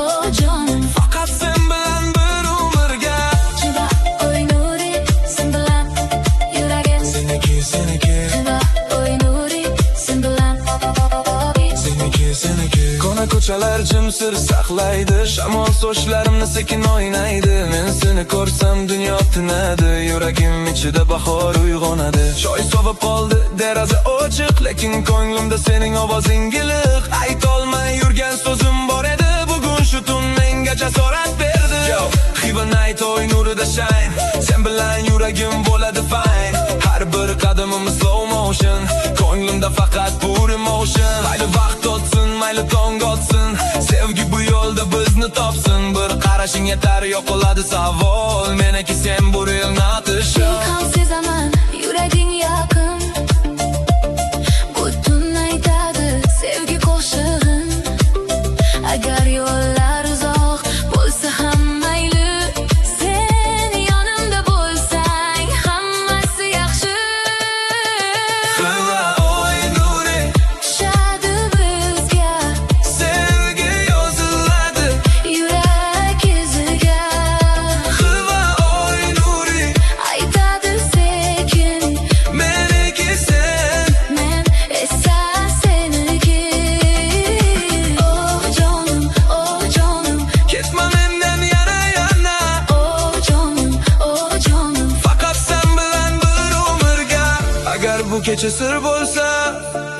oh jonim. Faqat sen bilan bir umrga. Chiba oy nuri sen bilan yuragim. Seniki Chiba oy nuri sen bilan. seniki. Kona ko'chalar jimsir saqlaydi. Shamol sochlarimni sekin o'ynaydi. Men seni ko'rsam dunyo tinadi. Yuragim ichida bahor uyg'onadi. Choy sovib qoldi, deraza ochiq, lekin ko'nglimda sening ovozing iliq. Aytolmay yurgan so'zim bor edi. Bugun shu tun menga jasorat berdi. Xiva night oy nurida shine. Sen bilan yuragim bo'ladi fine. Har bir qadamim slow motion. Ko'nglimda faqat pure emotion. Mayli vaqt o'tsin, mayli tong otsin. Sevgi bu yo'lda bizni topsin. Bir qarashing yetar, yo'qoladi savol. Meniki sen bu real not a show. Ham sezaman yuraging yaqin. Butun aytadi sevgi qo'shig'in. Agar yo'llar uzoq bo'lsa ham mayli. Sen yonimda bo'lsang hammasi yaxshi. Xiva oy nuri Tushadi bizga sevgi yoziladi. yurak iziga. Xiva oy nuri Aytadi sekin, meniki sen. men esa seniki. Oh jonim. Ketma mendan yana yana. Oh jonim. Faqat sen bilan bir umrga. Agar bu kecha sir bo'lsa,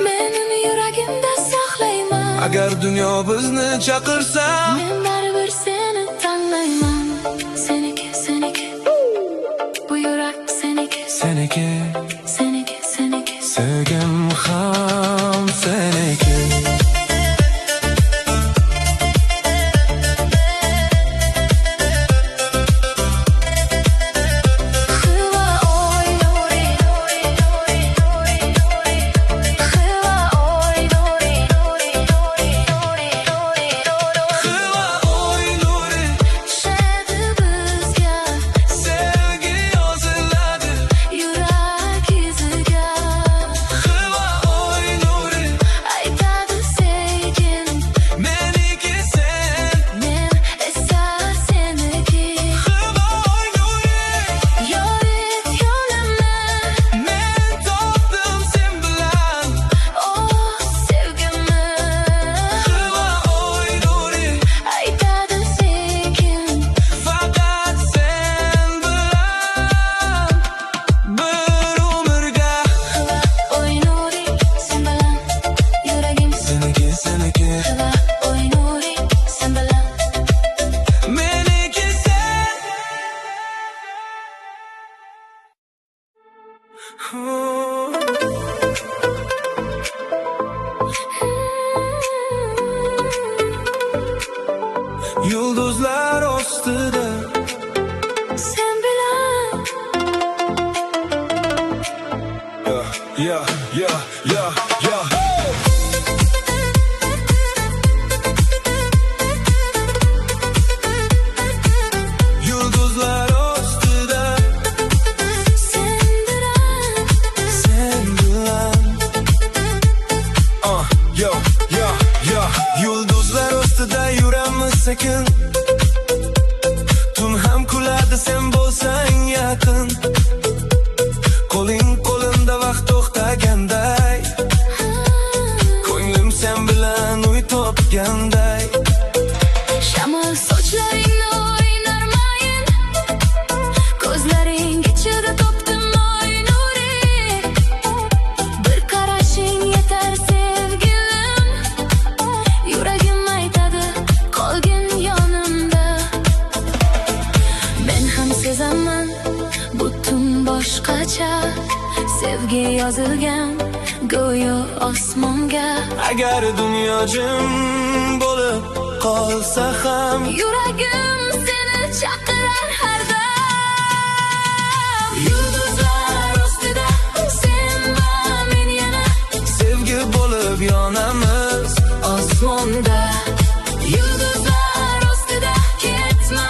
Men uni yuragimda saqlayman. agar dunyo bizni chaqirsa, Men baribir seni tanlayman. Seniki. Bu yurak seniki. seniki. Sevgim ham seniki. Xiva oy nuri. Xiva oy nuri. Xiva oy nuri Tushadi bizga sevgi yoziladi. yurak iziga. Xiva yeah, yeah, yeah, yeah. Yulduzlar ostida sen bilan yo, yo, yo. Yulduzlar ostida yuramiz sekin, tun ham kuladi sen bo'lsang yaqin. Qo'ling qo'limda vaqt to'xtaganday, ko'nglim sen bilan uy topganday. Shamol sochlaringni o'ynar mayin, ko'zlaring ichida topdim oy nuri. Bir qarashing yetar sevgilim, yuragim aytadi qolgin yonimda. Men ham sezaman butun boshqacha, sevgi yozilgan go'yo osmonga. Agar dunyo jim bo'lib qolsa ham, Yuragim seni chaqirar har dam. Yulduzlar ostida sen va men yana sevgi bo'lib yonamiz osmonda. Yulduzlar ostida ketma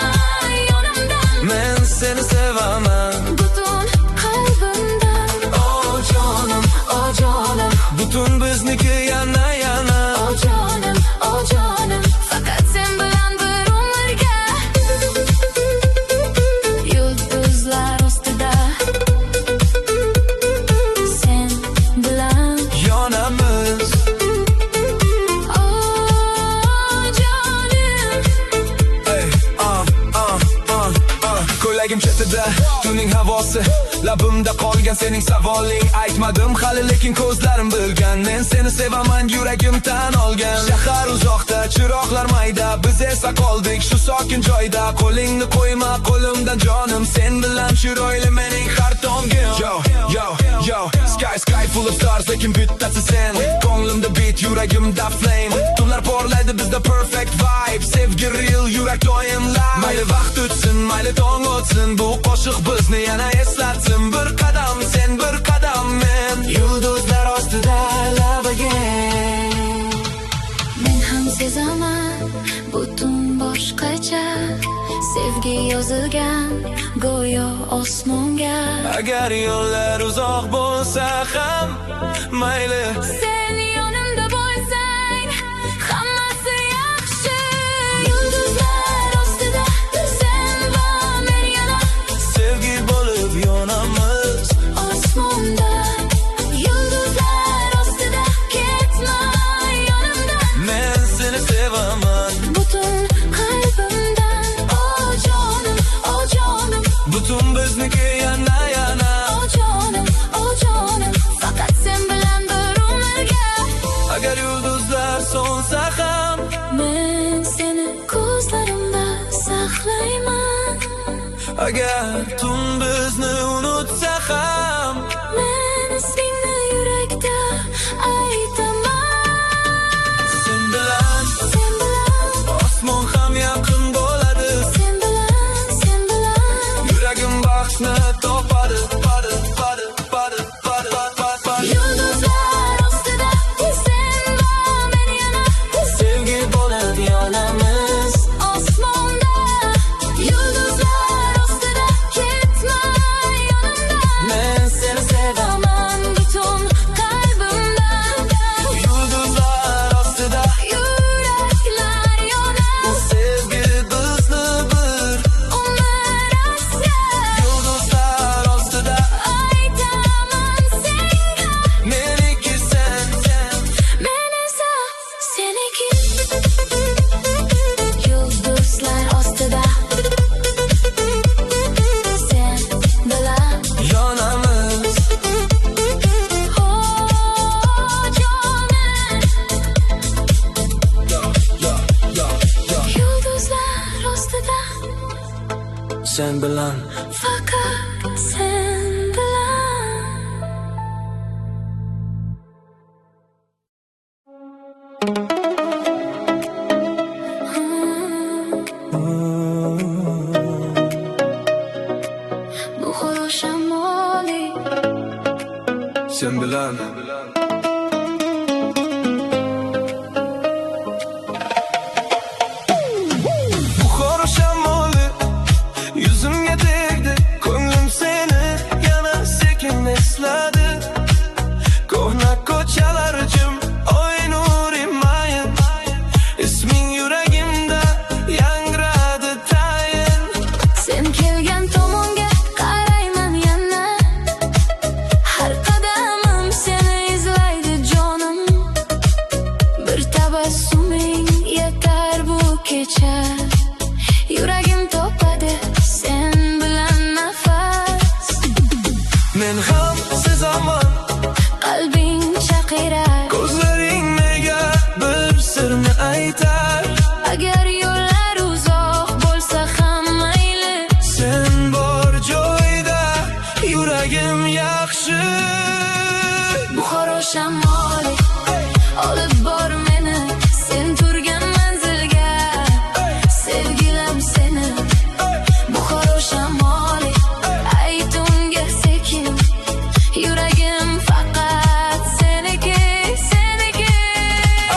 yonimdan, men seni sevaman butun qalbimdan. Oh jonim, oh jonim, butun bizniki yana yana. oh jonim, oh jonim, faqat sen bilan bir umrga. Yulduzlar ostida sen bilan Yonamiz oh jonim. ey ko'ylagim chetida tuning havosi, labimda qolgan sening savoling. Aytmadim hali lekin ko'zlarim bilgan, men seni sevaman yuragim tan olgan. Shahar uzoqda, chiroqlar mayda, biz esa qoldik shu sokin joyda. Qo'lingni qo'yma qo'limdan jonim, sen bilan chiroyli mening har tongim. Yo, yo, yo, sky full of stars, lekin bittasi sen. Ko'nglimda beat, yuragimda flame. Tunlar porlaydi bizda perfect vibe, sevgi real, yurak doim live. Mayli vaqt o'tsin, mayli tong o'tsin, bu qo'shiq bizni yana eslatsin. Bir qadam sen, bir qadam men, yulduzlar ostida love again. Men ham sezaman butun boshqacha, sevgi yozilgan go'yo osmonga. Agar yo'llar uzoq bo'lsa ham mayli, Sen yonimda bo'lsang hammasi yaxshi. Yulduzlar ostida sen va men yana sevgi bo'lib yonamiz osmonda. Yulduzlar ostida ketma yonimdan, men seni sevaman butun qalbimdan. Oh jonim, oh jonim, butun bizniki yana yana. oh jonim, faqat sen bilan bir umrga. Agar yulduzlar so'nsa ham, Men seni ko'zlarimda saqlayman. agar tun bizni unutsa ham, Men ismingni yurakda aytaman. sen bilan Sen bilan, osmon ham yaqin bo'ladi. sen bilan, Yuragim baxtni topadi, padi, padi, padi, padi, padi, padi. yulduzlar ostida sen va men yana Sevgi bo'lib yonamiz osmonda. Yulduzlar ostida ketma yonimdan, men seni sevaman butun qalbimdan. yulduzlar ostida. Yuraklar yonar, Sevgi bizni bir umr asra. yulduzlar ostida. Aytaman senga, Meniki sen, sen. men esa seniki. Yulduzlar ostida sen bilan Yonamiz oh jonim. yo, yo, yo, yo. Yulduzlar ostida Sen bilan faqat sen bilan. Bu xo'rosh shamoli sen bilan. Buxoro shamoli yuzimga tegdi, ko'nglim seni yana sekin esladi. Ko'hna ko'chalar jim, oy nurim mayin, isming yuragimda yangradi tayin. Sen kelgan tomonga qarayman yana, har qadamim seni izlaydi jonim. Bir tabassuming yetar bu kecha, yuragim topadi sen bilan nafas. Men ham sezaman, Qalbing chaqirar, ko'zlaring nega bir sirni aytar. agar yo'llar uzoq bo'lsa ham mayli. Sen bor joyda yuragim yaxshi. Buxoro shamoli olib bor meni sen turgan manzilga, sevgilim seni. Buxoro shamoli ayt unga sekin, yuragim faqat seniki, seniki.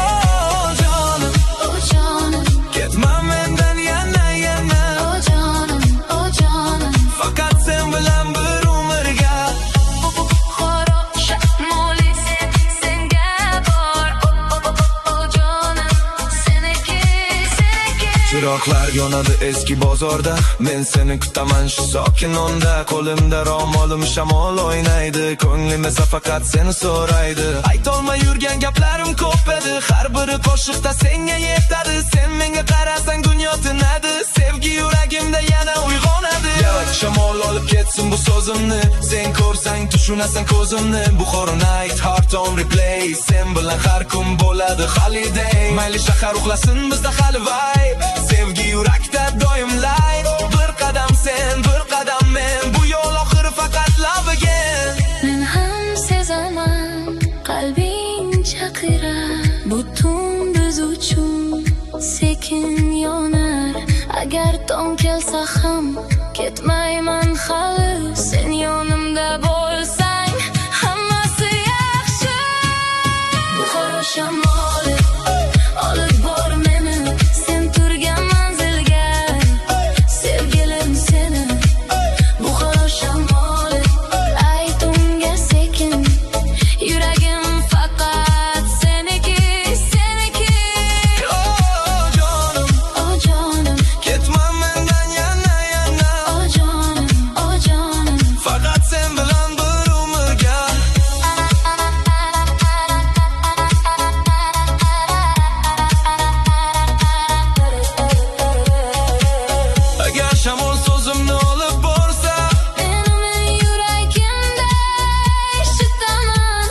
Oh jonim, O jonim, ketma mendan yana yana. o jonim, o jonim. Faqat sen bilan bir umrga. Buxoro shamoli senga bor, o jonim seniki, seniki. Chiroqlar yonadi eski bozorda, men seni kutaman shu sokin onda. Qo'limda ro'molim shamol o'ynaydi, ko'nglim esa faqat seni so'raydi. Aytolmay yurgan gaplarim ko'p edi, har biri qo'shiqda senga yetadi. Sen menga qarasang dunyo tinadi, sevgi yuragimda yana uyg'onadi. Shamol olib ketsin bu so'zimni, sen ko'rsang tushunasan ko'zimni. Buxoro night, heart on replay, sen bilan har kun bo'ladi holiday. Mayli shahar uxlasin bizda hali vibe, sevgi yurakda doim light. Bir qadam sen, bir qadam men, bu yo'l oxiri faqat love again. Men ham sezaman, qalbing chaqirar, butun biz uchun sekin yonar. Agar tong kelsa ham ketmayman hali, sen yonimda bo'lsang hammasi yaxshi. Buxoro shamoli olib bor meni sen turgan manzilga, sevgilim seni. Buxoro shamoli ayt unga sekin, yuragim faqat seniki, seniki. Oh jonim, O jonim, ketma mendan yana yana. o jonim, o jonim. Faqat sen bilan bir umrga. Agar shamol so'zimni olib borsa, Meni yuragimda eshitaman,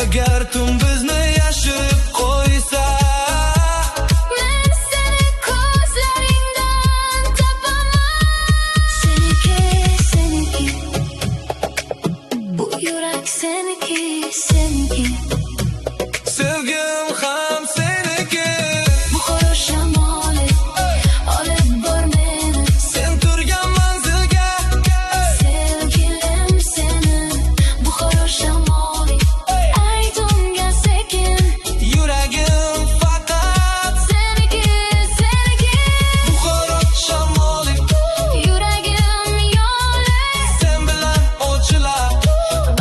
agar tun bizni yashirib qo'ysa, men seni ko'zlaringdan topaman. Seniki, seniki, bu yurak seniki, seniki. sevgim ham seniki. Buxoro shamoli olib bor meni Sen turgan manzilga, sevgilim seni. Buxoro shamoli ayt unga sekin, yuragim faqat. seniki, seniki. Buxoro shamoli, Yuragim yo'li, sen bilan o'chilar.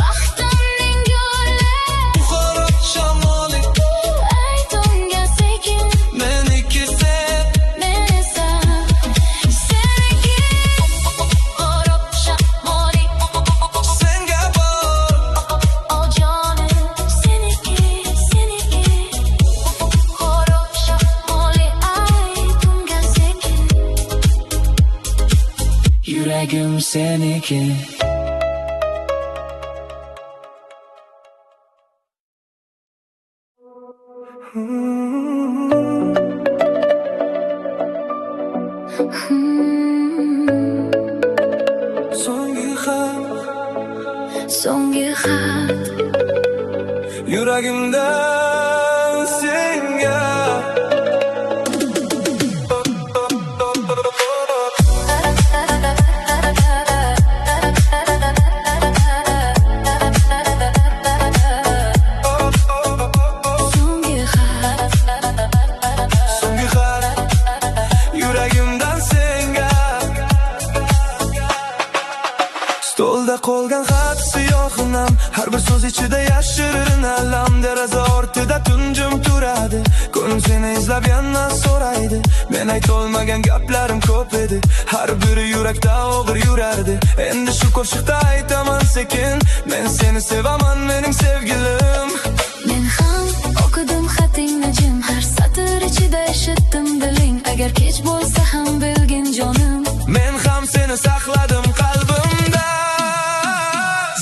baxtimning yo'li. Buxoro shamoli, Ayt unga sekin, meniki sen. men esa seniki. Buxoro shamoli, Senga bor, o jonim seniki, seniki. Buxoro shamoli ayt unga sekin, yuragim seniki. So'nggi xat so'nggi xat. yuragimdan senga. olinam. Har bir so'z ichida yashirin alam. Deraza ortida tunjum turadi. Ko'nglim seni izlab yana so'raydi. Men aytolmagan gaplarim ko'p edi. Har biri yurakda og'ir yurardi. Endi shu qo'shiqda aytaman sekin. Men seni sevaman mening sevgilim. Men ham o'qidim xatingni jim. Har satr ichida eshitdim diling. Agar kech bo'lsa ham bilgin jonim. Men ham seni saqladim qalbimda.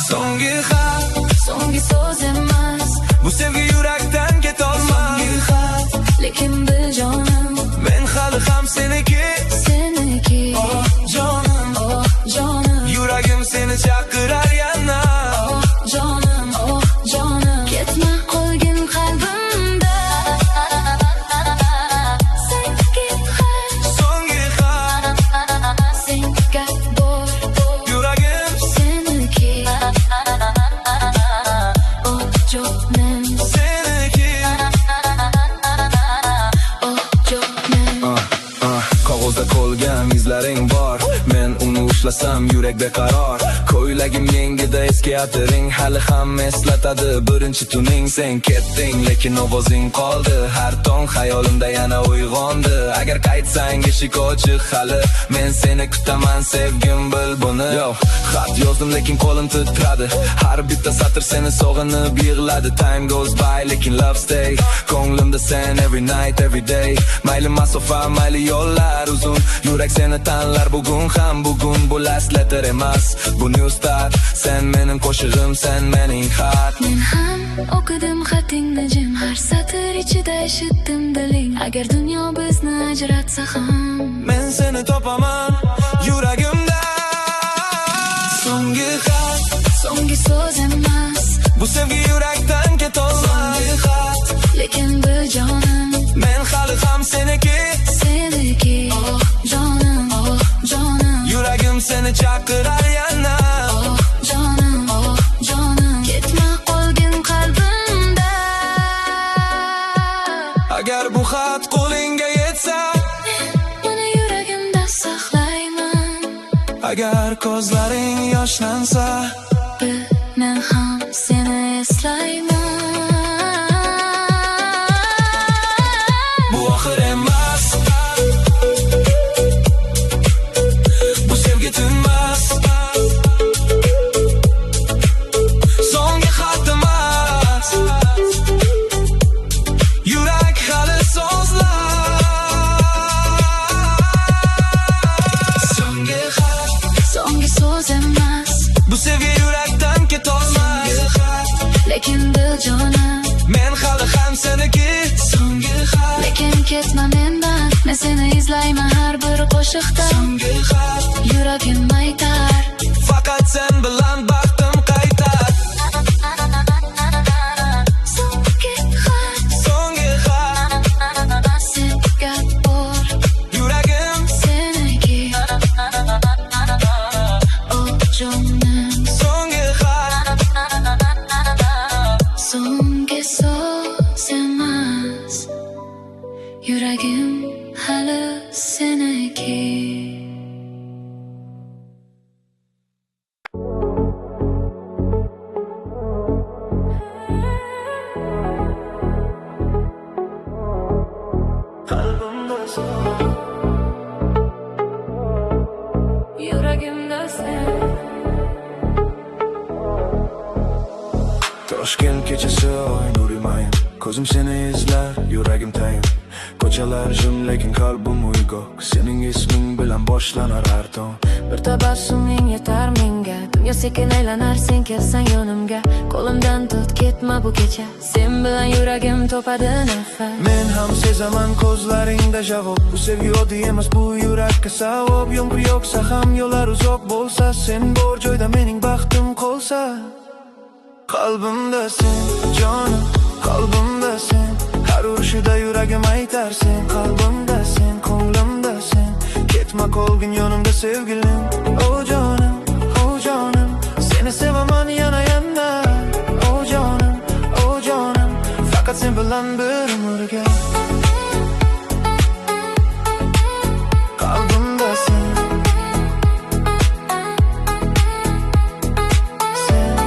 So'nggi xat, So'nggi so'z emas, bu sevgi yurakdan ketolmas. so'nggi xat, lekin bil jonim, Men hali ham seniki. seniki. Oh jonim, Oh jonim, yuragim seni chaqirar yana. oh jonim, oh jonim. Ketma qolgin qalbimda. Senga xat, So'nggi xat, senga bor, yuragim seniki. Oh jonim, seniki. oh jonim. Qog'ozda qolgan izlaring bor. Men uni ushlasam yurak beqaror. Ko'ylagim yengida eski atiring hali ham eslatadi birinchi tuning. Sen ketding lekin ovozing qoldi. Har tong xayolimda yana uyg'ondi. Agar qaytsang eshik ochiq hali. Men seni kutaman sevgim bil buni. Yo, xat yozdim lekin qo'lim titradi. Har bitta satr seni sog'inib yig'ladi. Time goes by lekin love stay. Ko'nglimda sen every night every day. Mayli masofa mayli yo'llar uzun. Yurak seni tanlar bugun ham bugun. Bu last letter emas, bu new start. Sen mening qo'shig'im, sen mening xat. Men ham o'qidim xatingni jim. Har satr ichida eshitdim diling. Agar dunyo bizni ajratsa ham, Men seni topaman yuragimda. So'nggi xat, so'nggi so'z emas, bu sevgi yurakdan ketolmas. So'nggi xat, lekin bil jonim, men hali ham seniki. seniki. Oh jonim, oh jonim, Yuragim seni chaqirar yana. oh jonim, oh jonim. Ketma qolgin qalbimda. Agar bu xat qo'lingga yetsa, Uni yuragimda saqlayman. agar ko'zlaring yoshlansa, Bil, men ham seni eslayman. bu oxir emas. Bu sevgi tinmas. So'nggi xat emas. Yurak hali so'zlar. So'nggi xat, So'nggi so'z emas, bu sevgi yurakdan ketolmas. lekin bil jonim, Men hali ham seniki. So'nggi xat, lekin ketma mendan. Men seni izlayman har bir qo'shiqda. so'nggi xat, Yuragim aytar, faqat sen bilan baxtim qaytar. so'nggi xat, So'nggi xat, senga bor, yuragim seniki. Oh jonim, so'nggi xat, so'nggi so'z emas, yuragim hali seniki. Yuragimda sen. Toshkent kechasi oy nurimayin. Ko'zim seni izlar, yuragim tayin. Ko'chalar jim lekin qalbim uyg'oq. Sening isming bilan boshlanar har tong. Bir tabassuming yetar menga. Dunyo sekin aylanar sen kelsan yonimga. Qo'limdan tut ketma bu kecha. Sen bilan yuragim topadi nafas. Men ham sezaman ko'zlaringda javob. Bu sevgi oddiy emas, bu yurakka savob. Yomg'ir yoqsa ham yo'llar uzoq bo'lsa, sen bor joyda mening baxtim qolsa. Qalbimda sen, jonim, qalbimda sen. Har urishida yuragim aytar sen. Qalbimda sen, ko'nglimda sen. Ketma qolgin yonimda sevgilim. Oh jonim, oh jonim. Seni sevaman yana yana. Oh jonim, oh jonim. Faqat sen bilan bir umrga. Qalbimda sen. Sen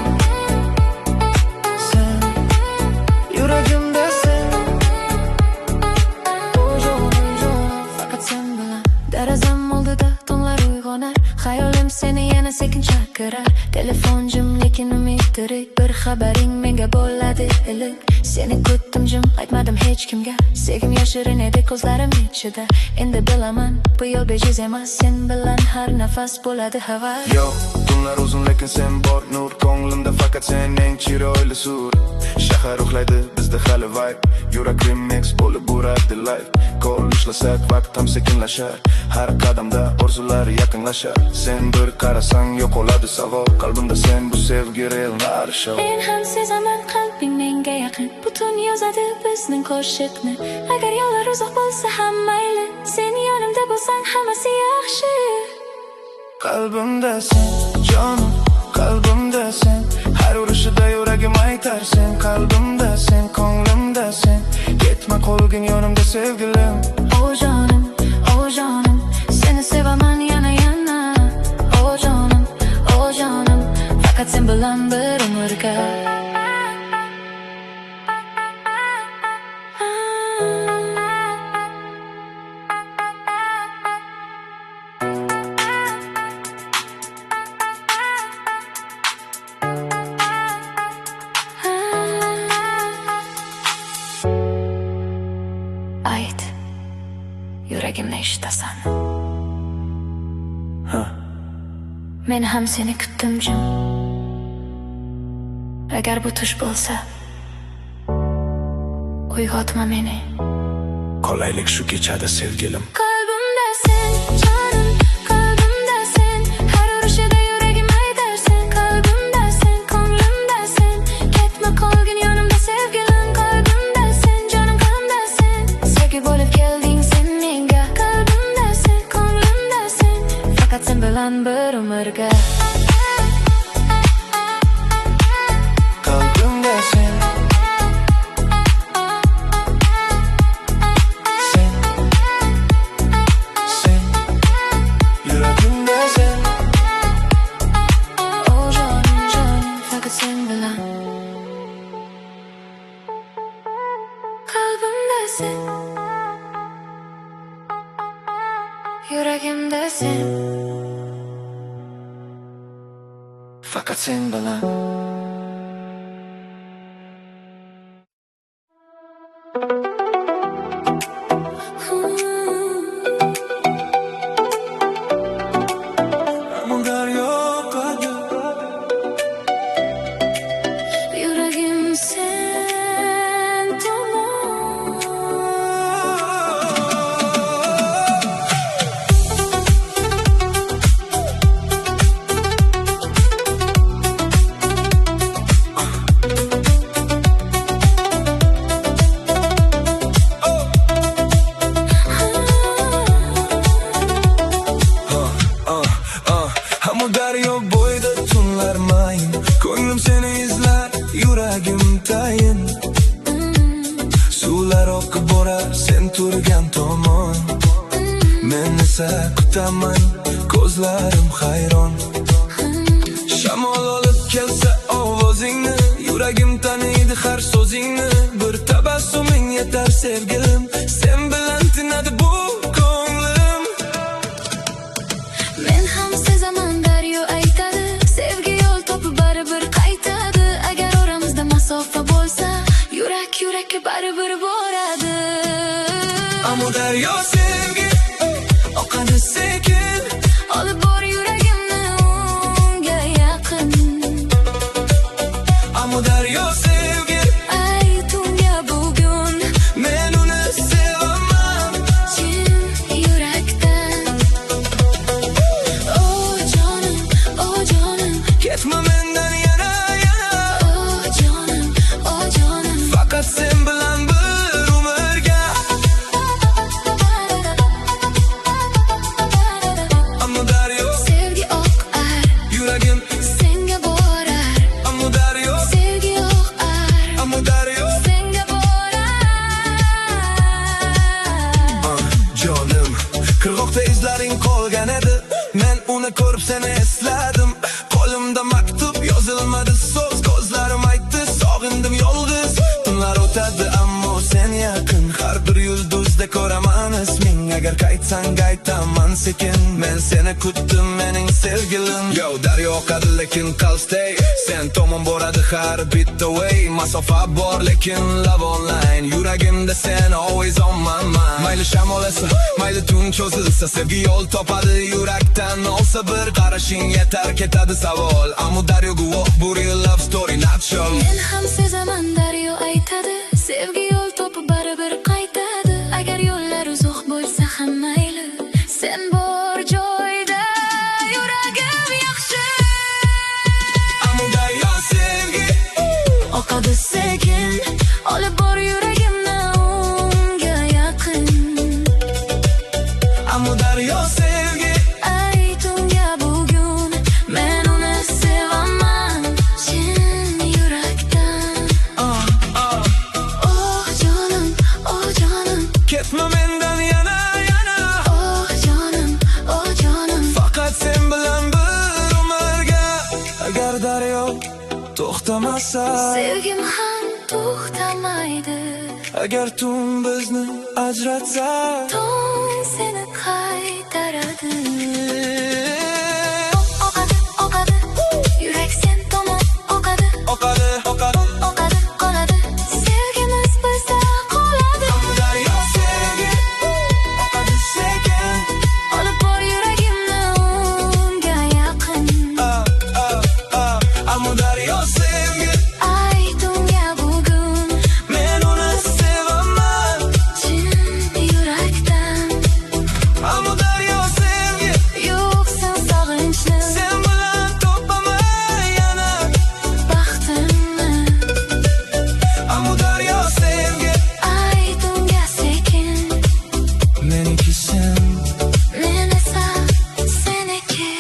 kirar. Telefon jim lekin umid tirik, bir xabaring menga bo'ladi iliq. Seni kutdim jim, aytmadim hech kimga. Sevgim yashirin edi ko'zlarim ichida. Endi bilaman, bu yo'l bejiz emas. Sen bilan har nafas bo'ladi havas. Yo'q, tunlar uzun lekin sen bor nur. Ko'nglimda faqat sen eng chiroyli sur. Shahar uxlaydi, bizda hali vibe. Yurak remix bo'lib uradi life. Qo'l ishlasak vaqt ham sekinlashar. Har qadamda orzular yaqinlashar. Sen bir qarasang yo'qoladi savol. Qalbimda sen bu sevgi real show. Men ham sezaman qalbing menga yaqin. Butun yozadi bizning qo'shiqni. Agar yo'llar uzoq bo'lsa ham mayli, sen yonimda bo'lsang hammasi yaxshi. Qalbimda sen, jonim, qalbimda sen. Har urishida yuragim aytar sen. Qalbimda sen, ko'nglimda sen. Ketma qolgin yonimda sevgilim. O jonim, seni sevaman yana yana. O jonim, faqat sen bilan bir umrga. Ayt, yuragimni eshitasan. Men ham seni kutdim jim. Agar bu tush bo'lsa, uyg'otma meni. Qolaylik shu kechada sevgilim. Qalbimda sen, jonim, qalbimda sen. Har urishida yuragim aytar sen. Qalbimda sen, ko'nglimda sen. Ketma qolgin yonimda sevgilim. Qalbimda sen, jonim, qalbimda sen. Sevgi bo'lib kelding sen menga. Qalbimda sen, ko'nglimda sen. Faqat sen bilan bir umrga. Qalbimda sen, sen, yuragimda sen. O jonim, faqat sen bilan. Qalbimda sen, yuragimda sen. Faqat sen bilan. Yuragim sen tomon. Hamma daryo bo'yida tunlar mayin. Ko'nglim seni izlar, yuragim tayin. Suvlar oqib borar sen turgan tomon. Men esa kutaman, ko'zlarim hayron. Shamol olib kelsa ovozingni, yuragim taniydi har so'zingni. Bir tabassuming yetar sevgilim, sen bilan tinadi bu ko'nglim. Men ham sezaman daryo aytadi, sevgi yo'l topib baribir qaytadi. Agar oramizda masofa bo'lsa, yurakka baribir boradi. Ammo daryo sevgi oqadi sekin, Olib bor yuragimni unga yaqin. ammo daryo sevgi, Ayt unga bugun men uni sevaman. chin yurakdan. O jonim, Ketma mendan yana yana, o jonim. faqat sen bilan bir umrga. Ammo daryo Sevgi oqar, yuragim, senga borar. ammo daryo, Sevgi oqar, ammo daryo. senga borar. Jonim, qirg'oqda izlaring qolgan edi. Men uni ko'rib seni esladim. Qo'limda maktub yozilmadi so'z, ko'zlarim aytdi sog'indim yolg'iz. Tunlar o'tadi ammo sen yaqin, har bir yulduzda ko'raman isming. Agar agar qaytsang qaytaman sekin. Men seni kutdim mening sevgilim. Yo, daryo oqadi lekin qalbday, sen tomon boradi har bitta way. Masofa bor lekin love online, yuragimda sen always on my mind. Mayli shamol esa, mayli tun cho'zilsa, sevgi yo'l topadi yurakdan olsa, bir qarashing yetar ketadi savol. Ammo daryo guvoh, bu real love story natural. Men ham sezaman, daryo aytadi, sevgi yo'l topib baribir qaytadi. Agar yo'llar uzoq bo'lsa ham mayli, sen bor joyda yuragim yaxshi. Ammo daryo sevgi Oqadi sekin, olib bor yuragimni unga yaqin. Ammo daryo sevgi Ayt unga bugun, men uni sevaman chin yurakdan. Oh jonim, oh jonim, ketma mendan yana yana. oh jonim, oh jonim. Faqat sen bilan bir umrga. Agar daryo to'xtamasa, Sevgim ham to'xtamaydi. agar tun bizni ajratsa, Tong seni qaytaradi. Oqadi, oqadi, yurak sen tomon oqadi. oqadi, oqadi. Oqadi, qoladi, sevgimiz bizda qoladi. Ammo daryo sevgi oqadi sekin. Olib bor yuragimni unga yaqin. Ammo daryo sevgi, Ayt unga bugun, men uni sevaman. chin yurakdan. Ammo daryo sevgi, Yo'qsan sog'inchli sen bilan topaman yana. baxtimni. Ammo daryo sevgi, Ayt unga sekin, meniki sen. men esa seniki.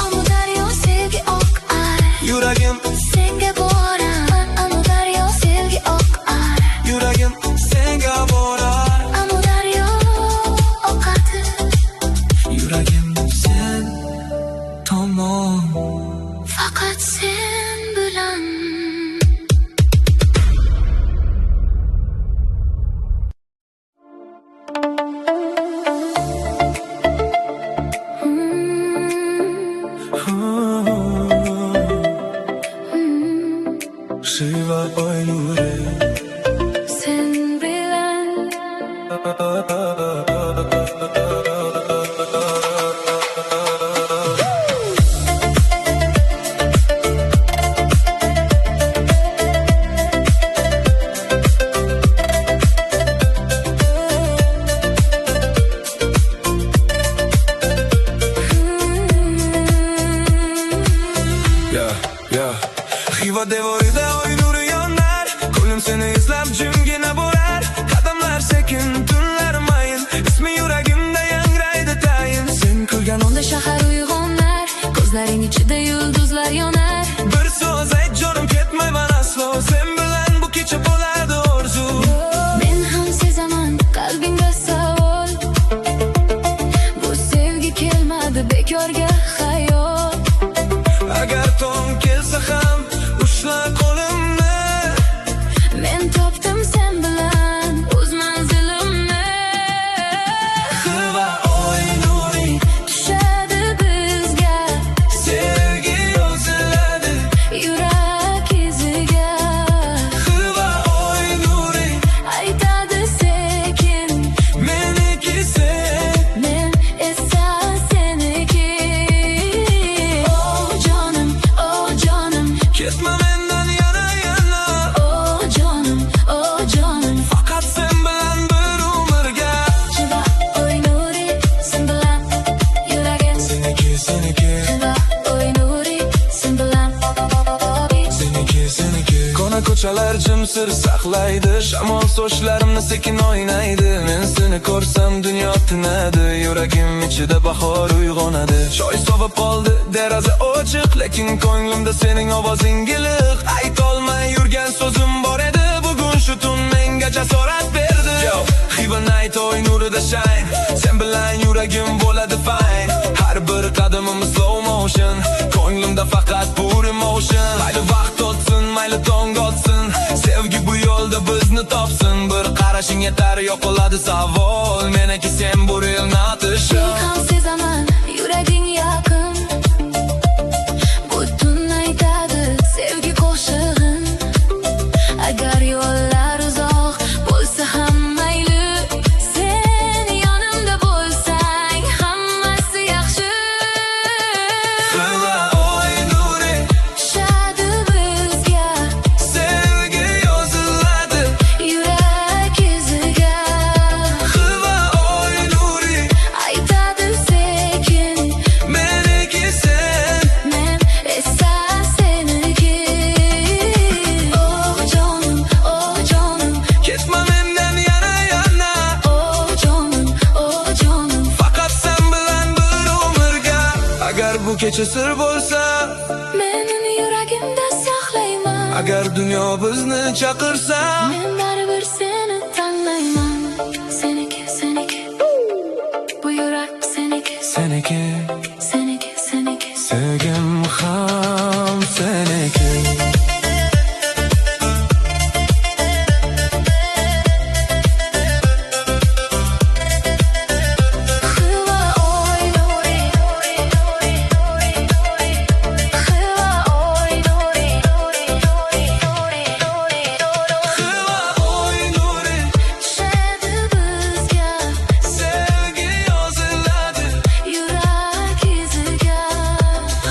Ammo daryo sevgi oq ay, Yuragim, senga boraman. Ammo daryo sevgi oq ay, yuragim senga borar. ammo daryo oqadi. Yuragim sen tomon. Faqat sen bilan. Shiva oy nuri. Sen bilan. Xiva devorida oy nuri yonar, ko'nglim seni izlab jimgina borar. Qadamlar sekin, tunlar mayin, ismi yuragimda yangraydi tayin. Sen kulgan onda shahar uyg'onar, ko'zlaring ichida yulduzlar yonar. Bir so'z ayt jonim, ketmayman aslo, sen bilan bu kecha bo'ladi orzu. Men ham sezaman, qalbingda savol. Bu sevgi kelmadi bekorga xayol. Agar tong kelsa ham ushla qo'limni. Men topdim sen bilan o'z manzilimni. Xiva oy nuri, Tushadi bizga sevgi yo'ziladi. yurak iziga. Xiva oy nuri, Aytadi sekin, meniki sen. men esa seniki. Oh jonim, oh jonim, Ketma mendan yana yana. oh jonim, oh jonim. Faqat sen bilan bir umrga. Shiva oy nuri, sen bilan yuragim. Seniki, seniki, Shiva oy nuri, sen bilan. seniki, seniki. Kona ko'chalar jimsir saqlaydi, shamol sochlarimni sekin o'ynaydi. Men seni ko'rsam dunyo tinadi, yuragim ichida bahor uyg'onadi. Choy sovib oldi, deraza ochiq, lekin ko'nglimda sening ovozing iliq. Aytolmay yurgan so'zim bor edi, bugun shu tun menga jasorat berdi. Yo, Xiva night oy nurida shine, sen bilan yuragim bo'ladi fine. Har bir qadamim slow motion, ko'nglimda faqat pure emotion. Mayli vaqt o'tsin, mayli tong otsin, sevgi bu yo'lda yolda bizni topsin. Bir qarashing yetar, yo'qoladi savol. Meniki sen bu real natishim. Men ham sezaman, yuraging yaqin. Butun aytadi sevgi qo'shig'in. Agar yo'llar uzoq bo'lsa ham mayli, sen yonimda bo'lsang hammasi yaxshi. Xila oy nuri, Shadi bizga sevgi yoziladi. yurak iziga. Xila oy nuri, Aytadi sekin, meniki sen. men esa seniki. Oh jonim, oh jonim, Ketma mendan yana yana. oh jonim, oh jonim. Faqat sen bilan bir umrga. Agar bu kecha sir bo'lsa, Men uni yuragimda saqlayman. agar dunyo bizni chaqirsa, Men baribir seni tanlayman. Seniki, seniki. Bu yurak seniki, seniki, seniki, seniki. sevgim ham seniki. Xila oy nuri, xila oy nuri, Xila oy nuri, shadi bizga sevgi yoziladi. yurak iziga.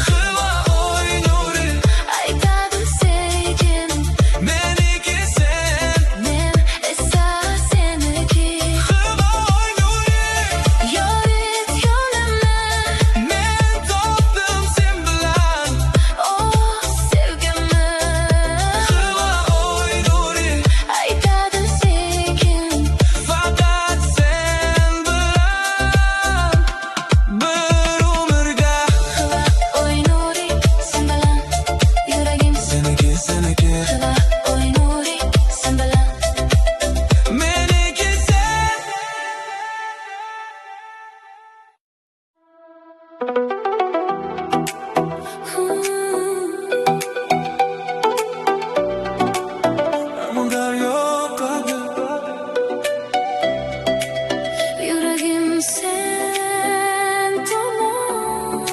Xila oy nuri, Aytadi sekin, meniki sen. men esa seniki. Xila oy nuri, Yorit yo'limni, men topdim sen bilan. oh sevgimni. Xila oy nuri, Aytadi sekin, faqat sen bilan bir umrga. xila oy nuri, sen bilan yuragim. Seniki, seniki, Xila oy nuri, sen bilan. meniki sen. Yuragim sen tomon.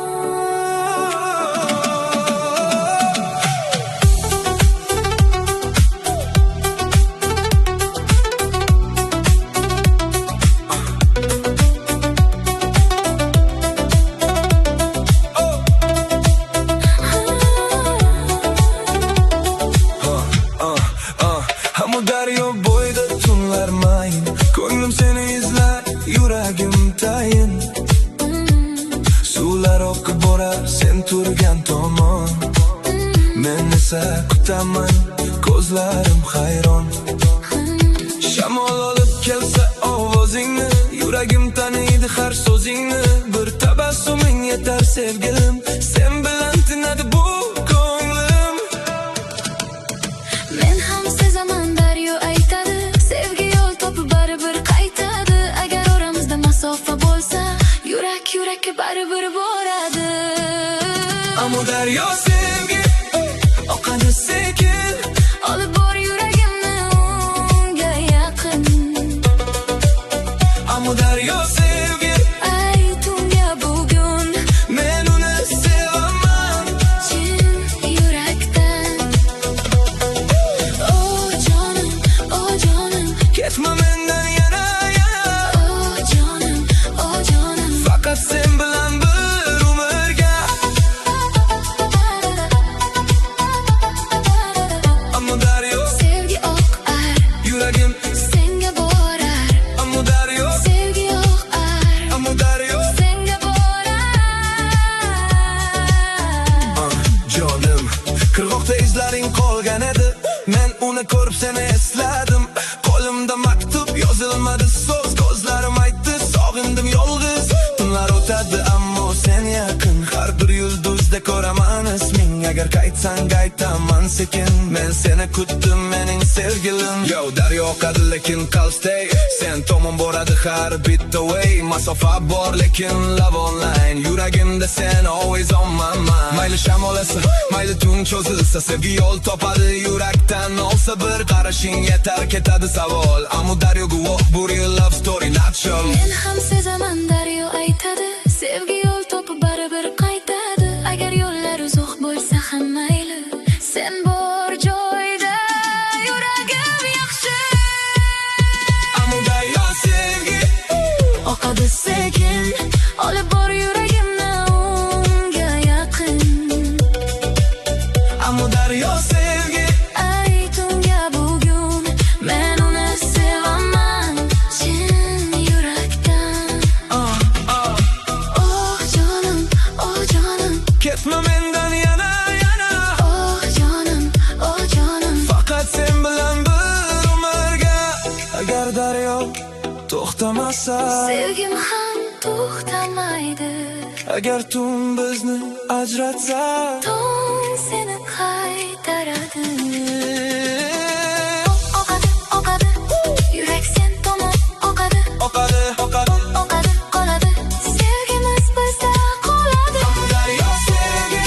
Hamma daryo bo'yida tunlar mayin. Ko'nglim seni izlar, yuragim tayin. Suvlar oqib borar sen turgan tomon. Men esa kutaman, ko'zlarim hayron. Shamol olib kelsa ovozingni, yuragim taniydi har so'zingni. Bir tabassuming yetar sevgilim, sen bilan tinadi bu ko'nglim. Men ham sezaman, daryo aytadi sevgi yo'l topib baribir qaytadi. Agar oramizda masofa bo'lsa, yurak yurakka baribir boradi. Ammo daryo sevgi oqadi sekin. Olib bor yuragimni unga yaqin. Ammo daryo sevgi, Ayt unga bugun men uni sevaman. chin yurakdan. Oh jonim, Ketma mendan yana yana. oh jonim. Faqat sen bilan bir umrga. Ammo daryo, Sevgi oqar, yuragim. senga borar. Ammo daryo, Sevgi oqar, ammo daryo. senga borar. Jonim, qirg'oqda izlaring qolgan edi. Men uni ko'rib seni esladim. Qo'limda maktub yozilmadi so'z, ko'zlarim aytdi sog'indim yolg'iz. Tunlar o'tadi ammo sen yaqin, har bir yulduzda ko'raman isming. Agar Qaytsang qaytaman sekin, men seni kutdim mening sevgilim. Yo, daryo oqadi lekin qalbday, sen tomon boradi har bitta way. Masofa bor lekin love online, yuragimda sen always on my mind. Mayli shamol esa, mayli tun cho'zilsa, sevgi yo'l topadi yurakdan. Olsa bir qarashing yetar, ketadi savol. Amu daryo guvoh, bu real love story nutshell. Men ham sezaman, daryo aytadi, sevgi yo'l topib baribir qaytadi. Agar yo'llar uzoq bo'lsa ham mayli, sen bor joyda yuragim yaxshi. Amu daryo sevgi Oqadi sekin, olib bor yuragimni unga yaqin. Amu daryo sevgi Ayt unga bugun, men uni sevaman chin yurakdan. Oh jonim, ketma mendan yana yana. oh jonim. Faqat sen bilan bir umrga. Agar daryo to'xtamasa, Sevgim ham to'xtamaydi. agar tun bizni ajratsa, Tong seni qaytaradi. Oqadi, yurak sen tomon oqadi. oqadi Oqadi, qoladi, sevgimiz bizda qoladi. daryo sevgi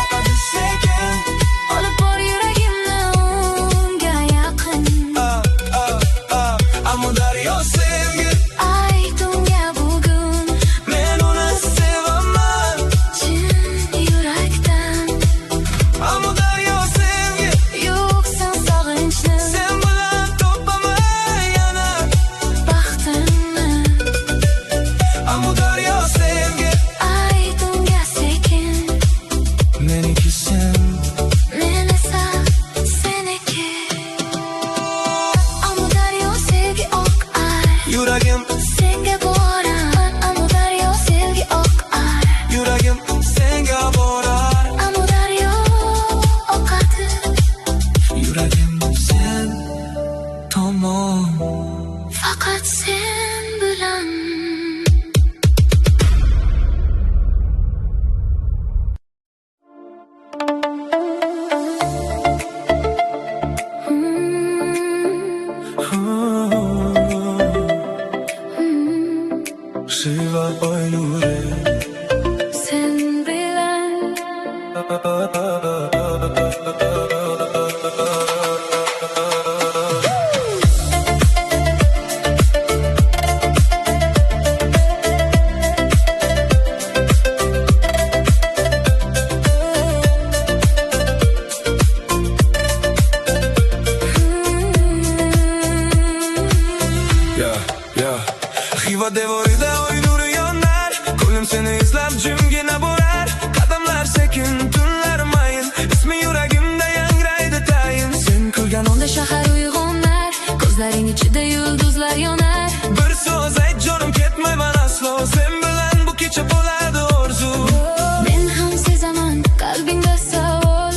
oqadi sekin. Olib bor yuragimni unga yaqin. Amu daryo sevgi, Ayt unga bugun, men uni sevaman chin yurakdan. Amu daryo sevgi, Yo'qsan sog'inchni, sen bilan topaman yana. baxtimni. Amu daryo sevgi, Ayt unga sekin, meniki sen. men esa seniki. Amu daryo sevgi oq ay, Yuragim, senga borar. Amu daryo sevgi oq ay, yuragim senga borar. amu daryo oqadi. Yuragim sen tomon. Faqat sen bilan. Shiva oynure. Sen bilan. Xiva devorida oy nuri yonar, ko'nglim seni izlab jimgina borar. Qadamlar sekin, tunlar mayin, ismi yuragimda yangraydi tayin. Sen kulgan onda shahar uyg'onar, ko'zlaring ichida yulduzlar yonar. Bir so'z ayt jonim, ketmayman aslo, sen bilan bu kecha bo'ladi orzu. Men ham sezaman, qalbingda savol.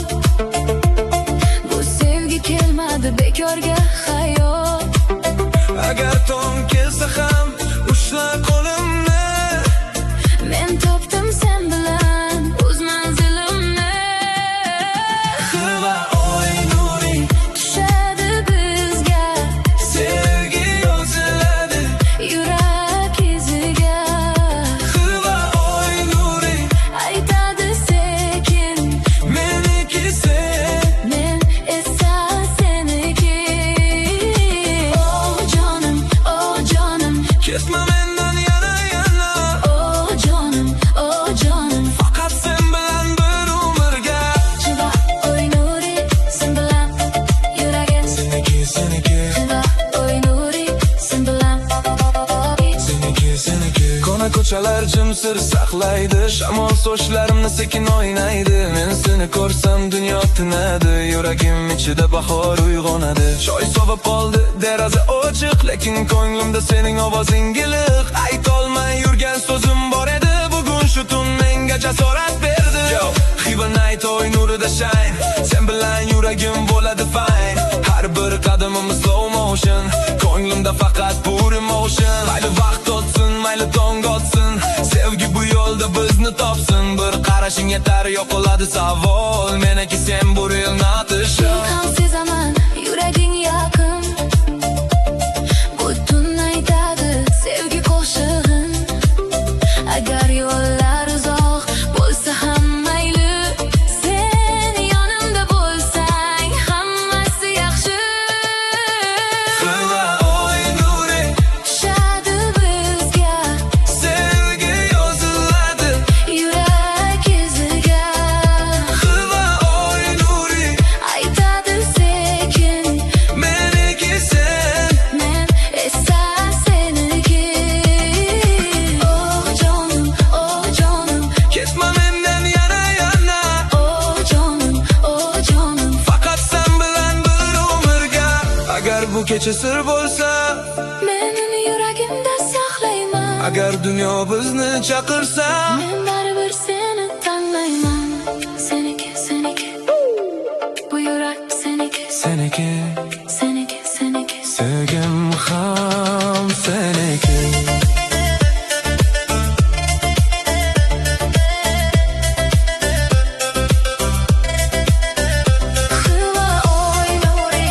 Bu sevgi kelmadi bekorga xayol. Agar tong kelsa ham ushla qo'limni, Men topdim sen bilan o'z manzilimni. Xiva oy nuri, Tushadi bizga sevgi yoziladi. yurak iziga. Xiva oy nuri, Aytadi sekin, meniki sen. men esa seniki. Oh jonim, Ketma mendan yana yana. oh jonim. Faqat sen bilan bir umrga. Shiva oy nuri, sen bilan yuragim. Seniki Shiva oy nuri, sen bilan. seniki. Kona ko'chalar jimsir saqlaydi, shamol sochlarimni sekin o'ynaydi. Men seni ko'rsam dunyo tinadi, yuragim ichida bahor uyg'onadi. Choy sovib qoldi, deraza ochiq, lekin ko'nglimda sening ovozing iliq. Aytolmay yurgan so'zim bor edi, bugun shu tun menga jasorat berdi. Xiva night oy nurida shine, sen bilan yuragim bo'ladi fine. Har bir qadamimiz slow motion, ko'nglimda faqat pure emotion. Mayli vaqt o'tsin, mayli tong otsin, sevgi bu yo'lda bizni o'zini topsin. Bir qarashing yetar, yo'qoladi savol. Meniki sen bu real natishim. Men ham sezaman, yuraging yaqin. Butun aytadi sevgi qo'shig'in. Agar yo'llar uzoq bo'lsa ham mayli, sen yonimda bo'lsang hammasi yaxshi. Qilma oy nuri, Tushadi bizga sevgi yoziladi. yurak iziga. Qilma oy nuri, Aytadi sekin, meniki sen. men esa seniki. Oh jonim, Ketma mendan yana yana. oh jonim. Faqat sen bilan bir umrga. Agar bu kecha sir bo'lsa, Men uni yuragimda saqlayman. agar dunyo bizni chaqirsa, Men baribir seni tanlayman. Seniki, bu yurak seniki, seniki, seniki. sevgim ham seniki. Xilva oy nuri,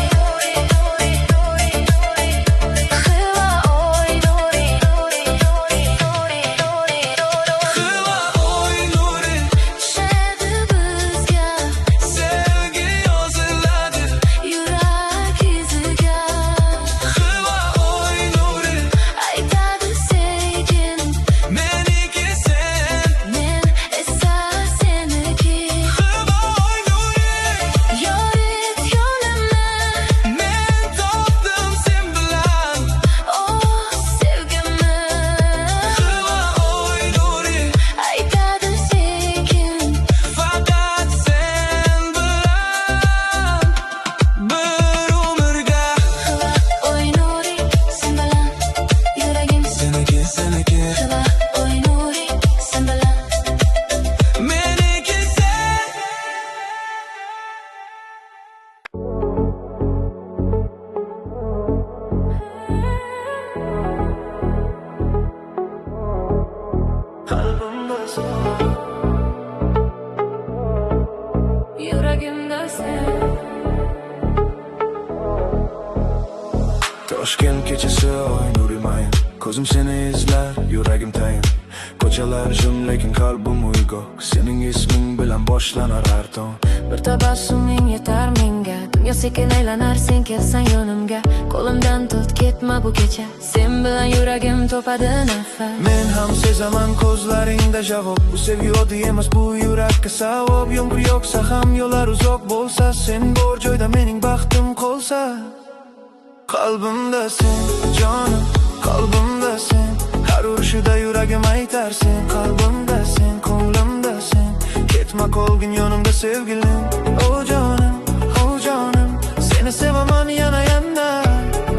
xilva oy nuri. Qilma oy nuri, Tushadi bizga sevgi yoziladi. yurak iziga. Qilma oy nuri, Aytadi sekin, meniki sen. men esa seniki. Qilma oy nuri, Yorit yo'limni, men topdim sen bilan. oh sevgimni. Qilma oy nuri, Aytadi sekin, faqat sen bilan bir umrga. xilva oy nuri, sen bilan yuragim. Seniki, Xilva oy nuri, sen bilan. meniki sen. Yuragimda sen. Toshkent kechasi oy nurimayin. Ko'zim seni izlar, yuragim tayin. Ko'chalar jim lekin qalbim uyg'oq. Sening isming bilan boshlanar har tong. Bir tabassuming yetar menga. Dunyo sekin aylanar sen kelsan yonimga. Qo'limdan tut ketma bu kecha. Sen bilan yuragim topadi nafas. Men ham sezaman ko'zlaringda javob. Bu sevgi oddiy emas, bu yurakka savob. Yomg'ir yoqsa ham yo'llar uzoq bo'lsa, sen bor joyda mening baxtim qolsa. Qalbimda sen, jonim, qalbimda sen. Har urishida yuragim aytar sen. Qalbimda sen, ko'nglimda sen. Ketma qolgin yonimda sevgilim. Oh jonim, seni sevaman yana yana.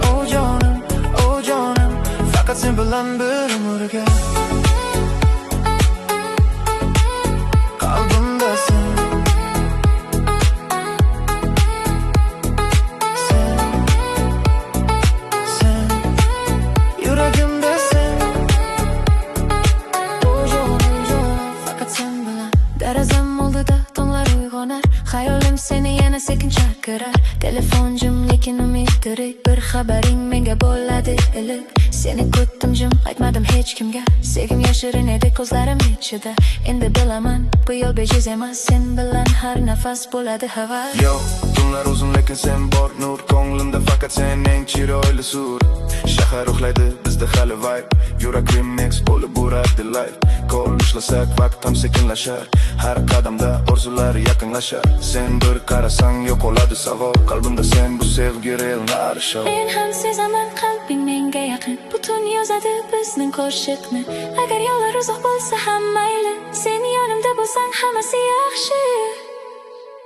Oh jonim, faqat sen bilan bir umrga. Qalbimda sen, sen, yuragimda sen. Oh jonim, faqat sen bilan. Darazam oldida tonglar uyg'onar. Xayolim seni yana sekin chaqirar. Telefon jim lekin umid tirik. Bir xabaring menga bo'ladi iliq. Seni kutdim jim, aytmadim hech kimga. Sevgim yashirin edi ko'zlarim ichida. Endi bilaman, bu yo'l bejiz emas. Sen bilan har nafas bo'ladi havas. Yo, tunlar uzun lekin sen bor nur. Ko'nglimda faqat sen eng chiroyli sur. Shahar uxlaydi, bizda hali vibe. Yurak remix bo'lib uradi life. Qo'l ushlasak vaqt ham sekinlashar. Har qadamda orzular yaqinlashar. Sen bir qarasang yo'qoladi savol. Qalbimda sen, bu sevgi real narishov. Men ham sezaman qalbing menga yaqin. Butun yozadi bizning qo'shiqni. Agar yo'llar uzoq bo'lsa ham mayli, sen yonimda bo'lsang hammasi yaxshi.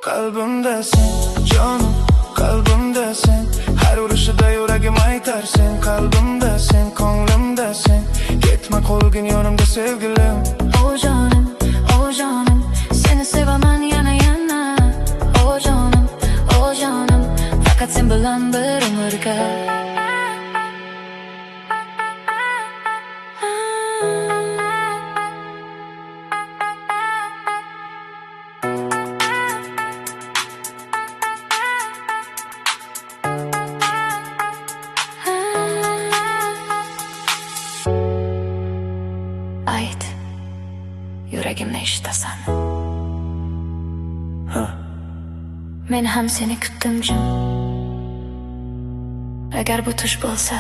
Qalbimda sen, jonim, qalbimda sen. Har urishida yuragim aytar sen. Qalbimda sen, ko'nglimda sen. Ketma qolgin yonimda sevgilim. Oh jonim, seni sevaman yana yana. Oh jonim, faqat sen bilan bir umrga. yuragimni eshitasan. Men ham seni kutdim jim. Agar bu tush bo'lsa,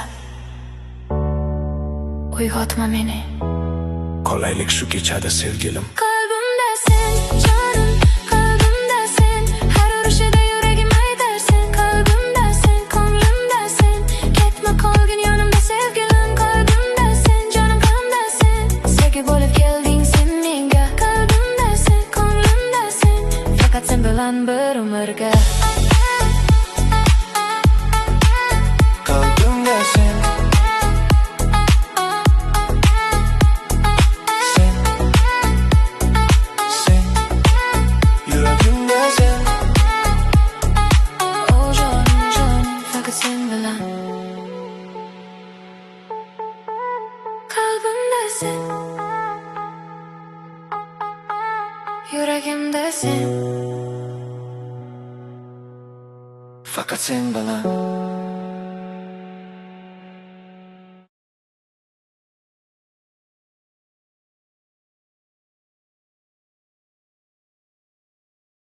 uyg'otma meni. Qolaylik shu kechada sevgilim. Qalbimda sen, jonim, qalbimda sen, har urishida yuragim aytarsan. Qalbimda sen, ko'nglimda sen, ketma qolgin yonimda sevgilim. Qalbimda sen, jonim, qalbimda sen, sevgi bo'lib kelding sen menga. Qalbimda sen, ko'nglimda sen, faqat sen bilan bir umrga. Qalbimda sen, yuragimda sen. Oh jonim, jonim, faqat sen bilan. Qalbimda sen, yuragimda sen, Faqat sen bilan.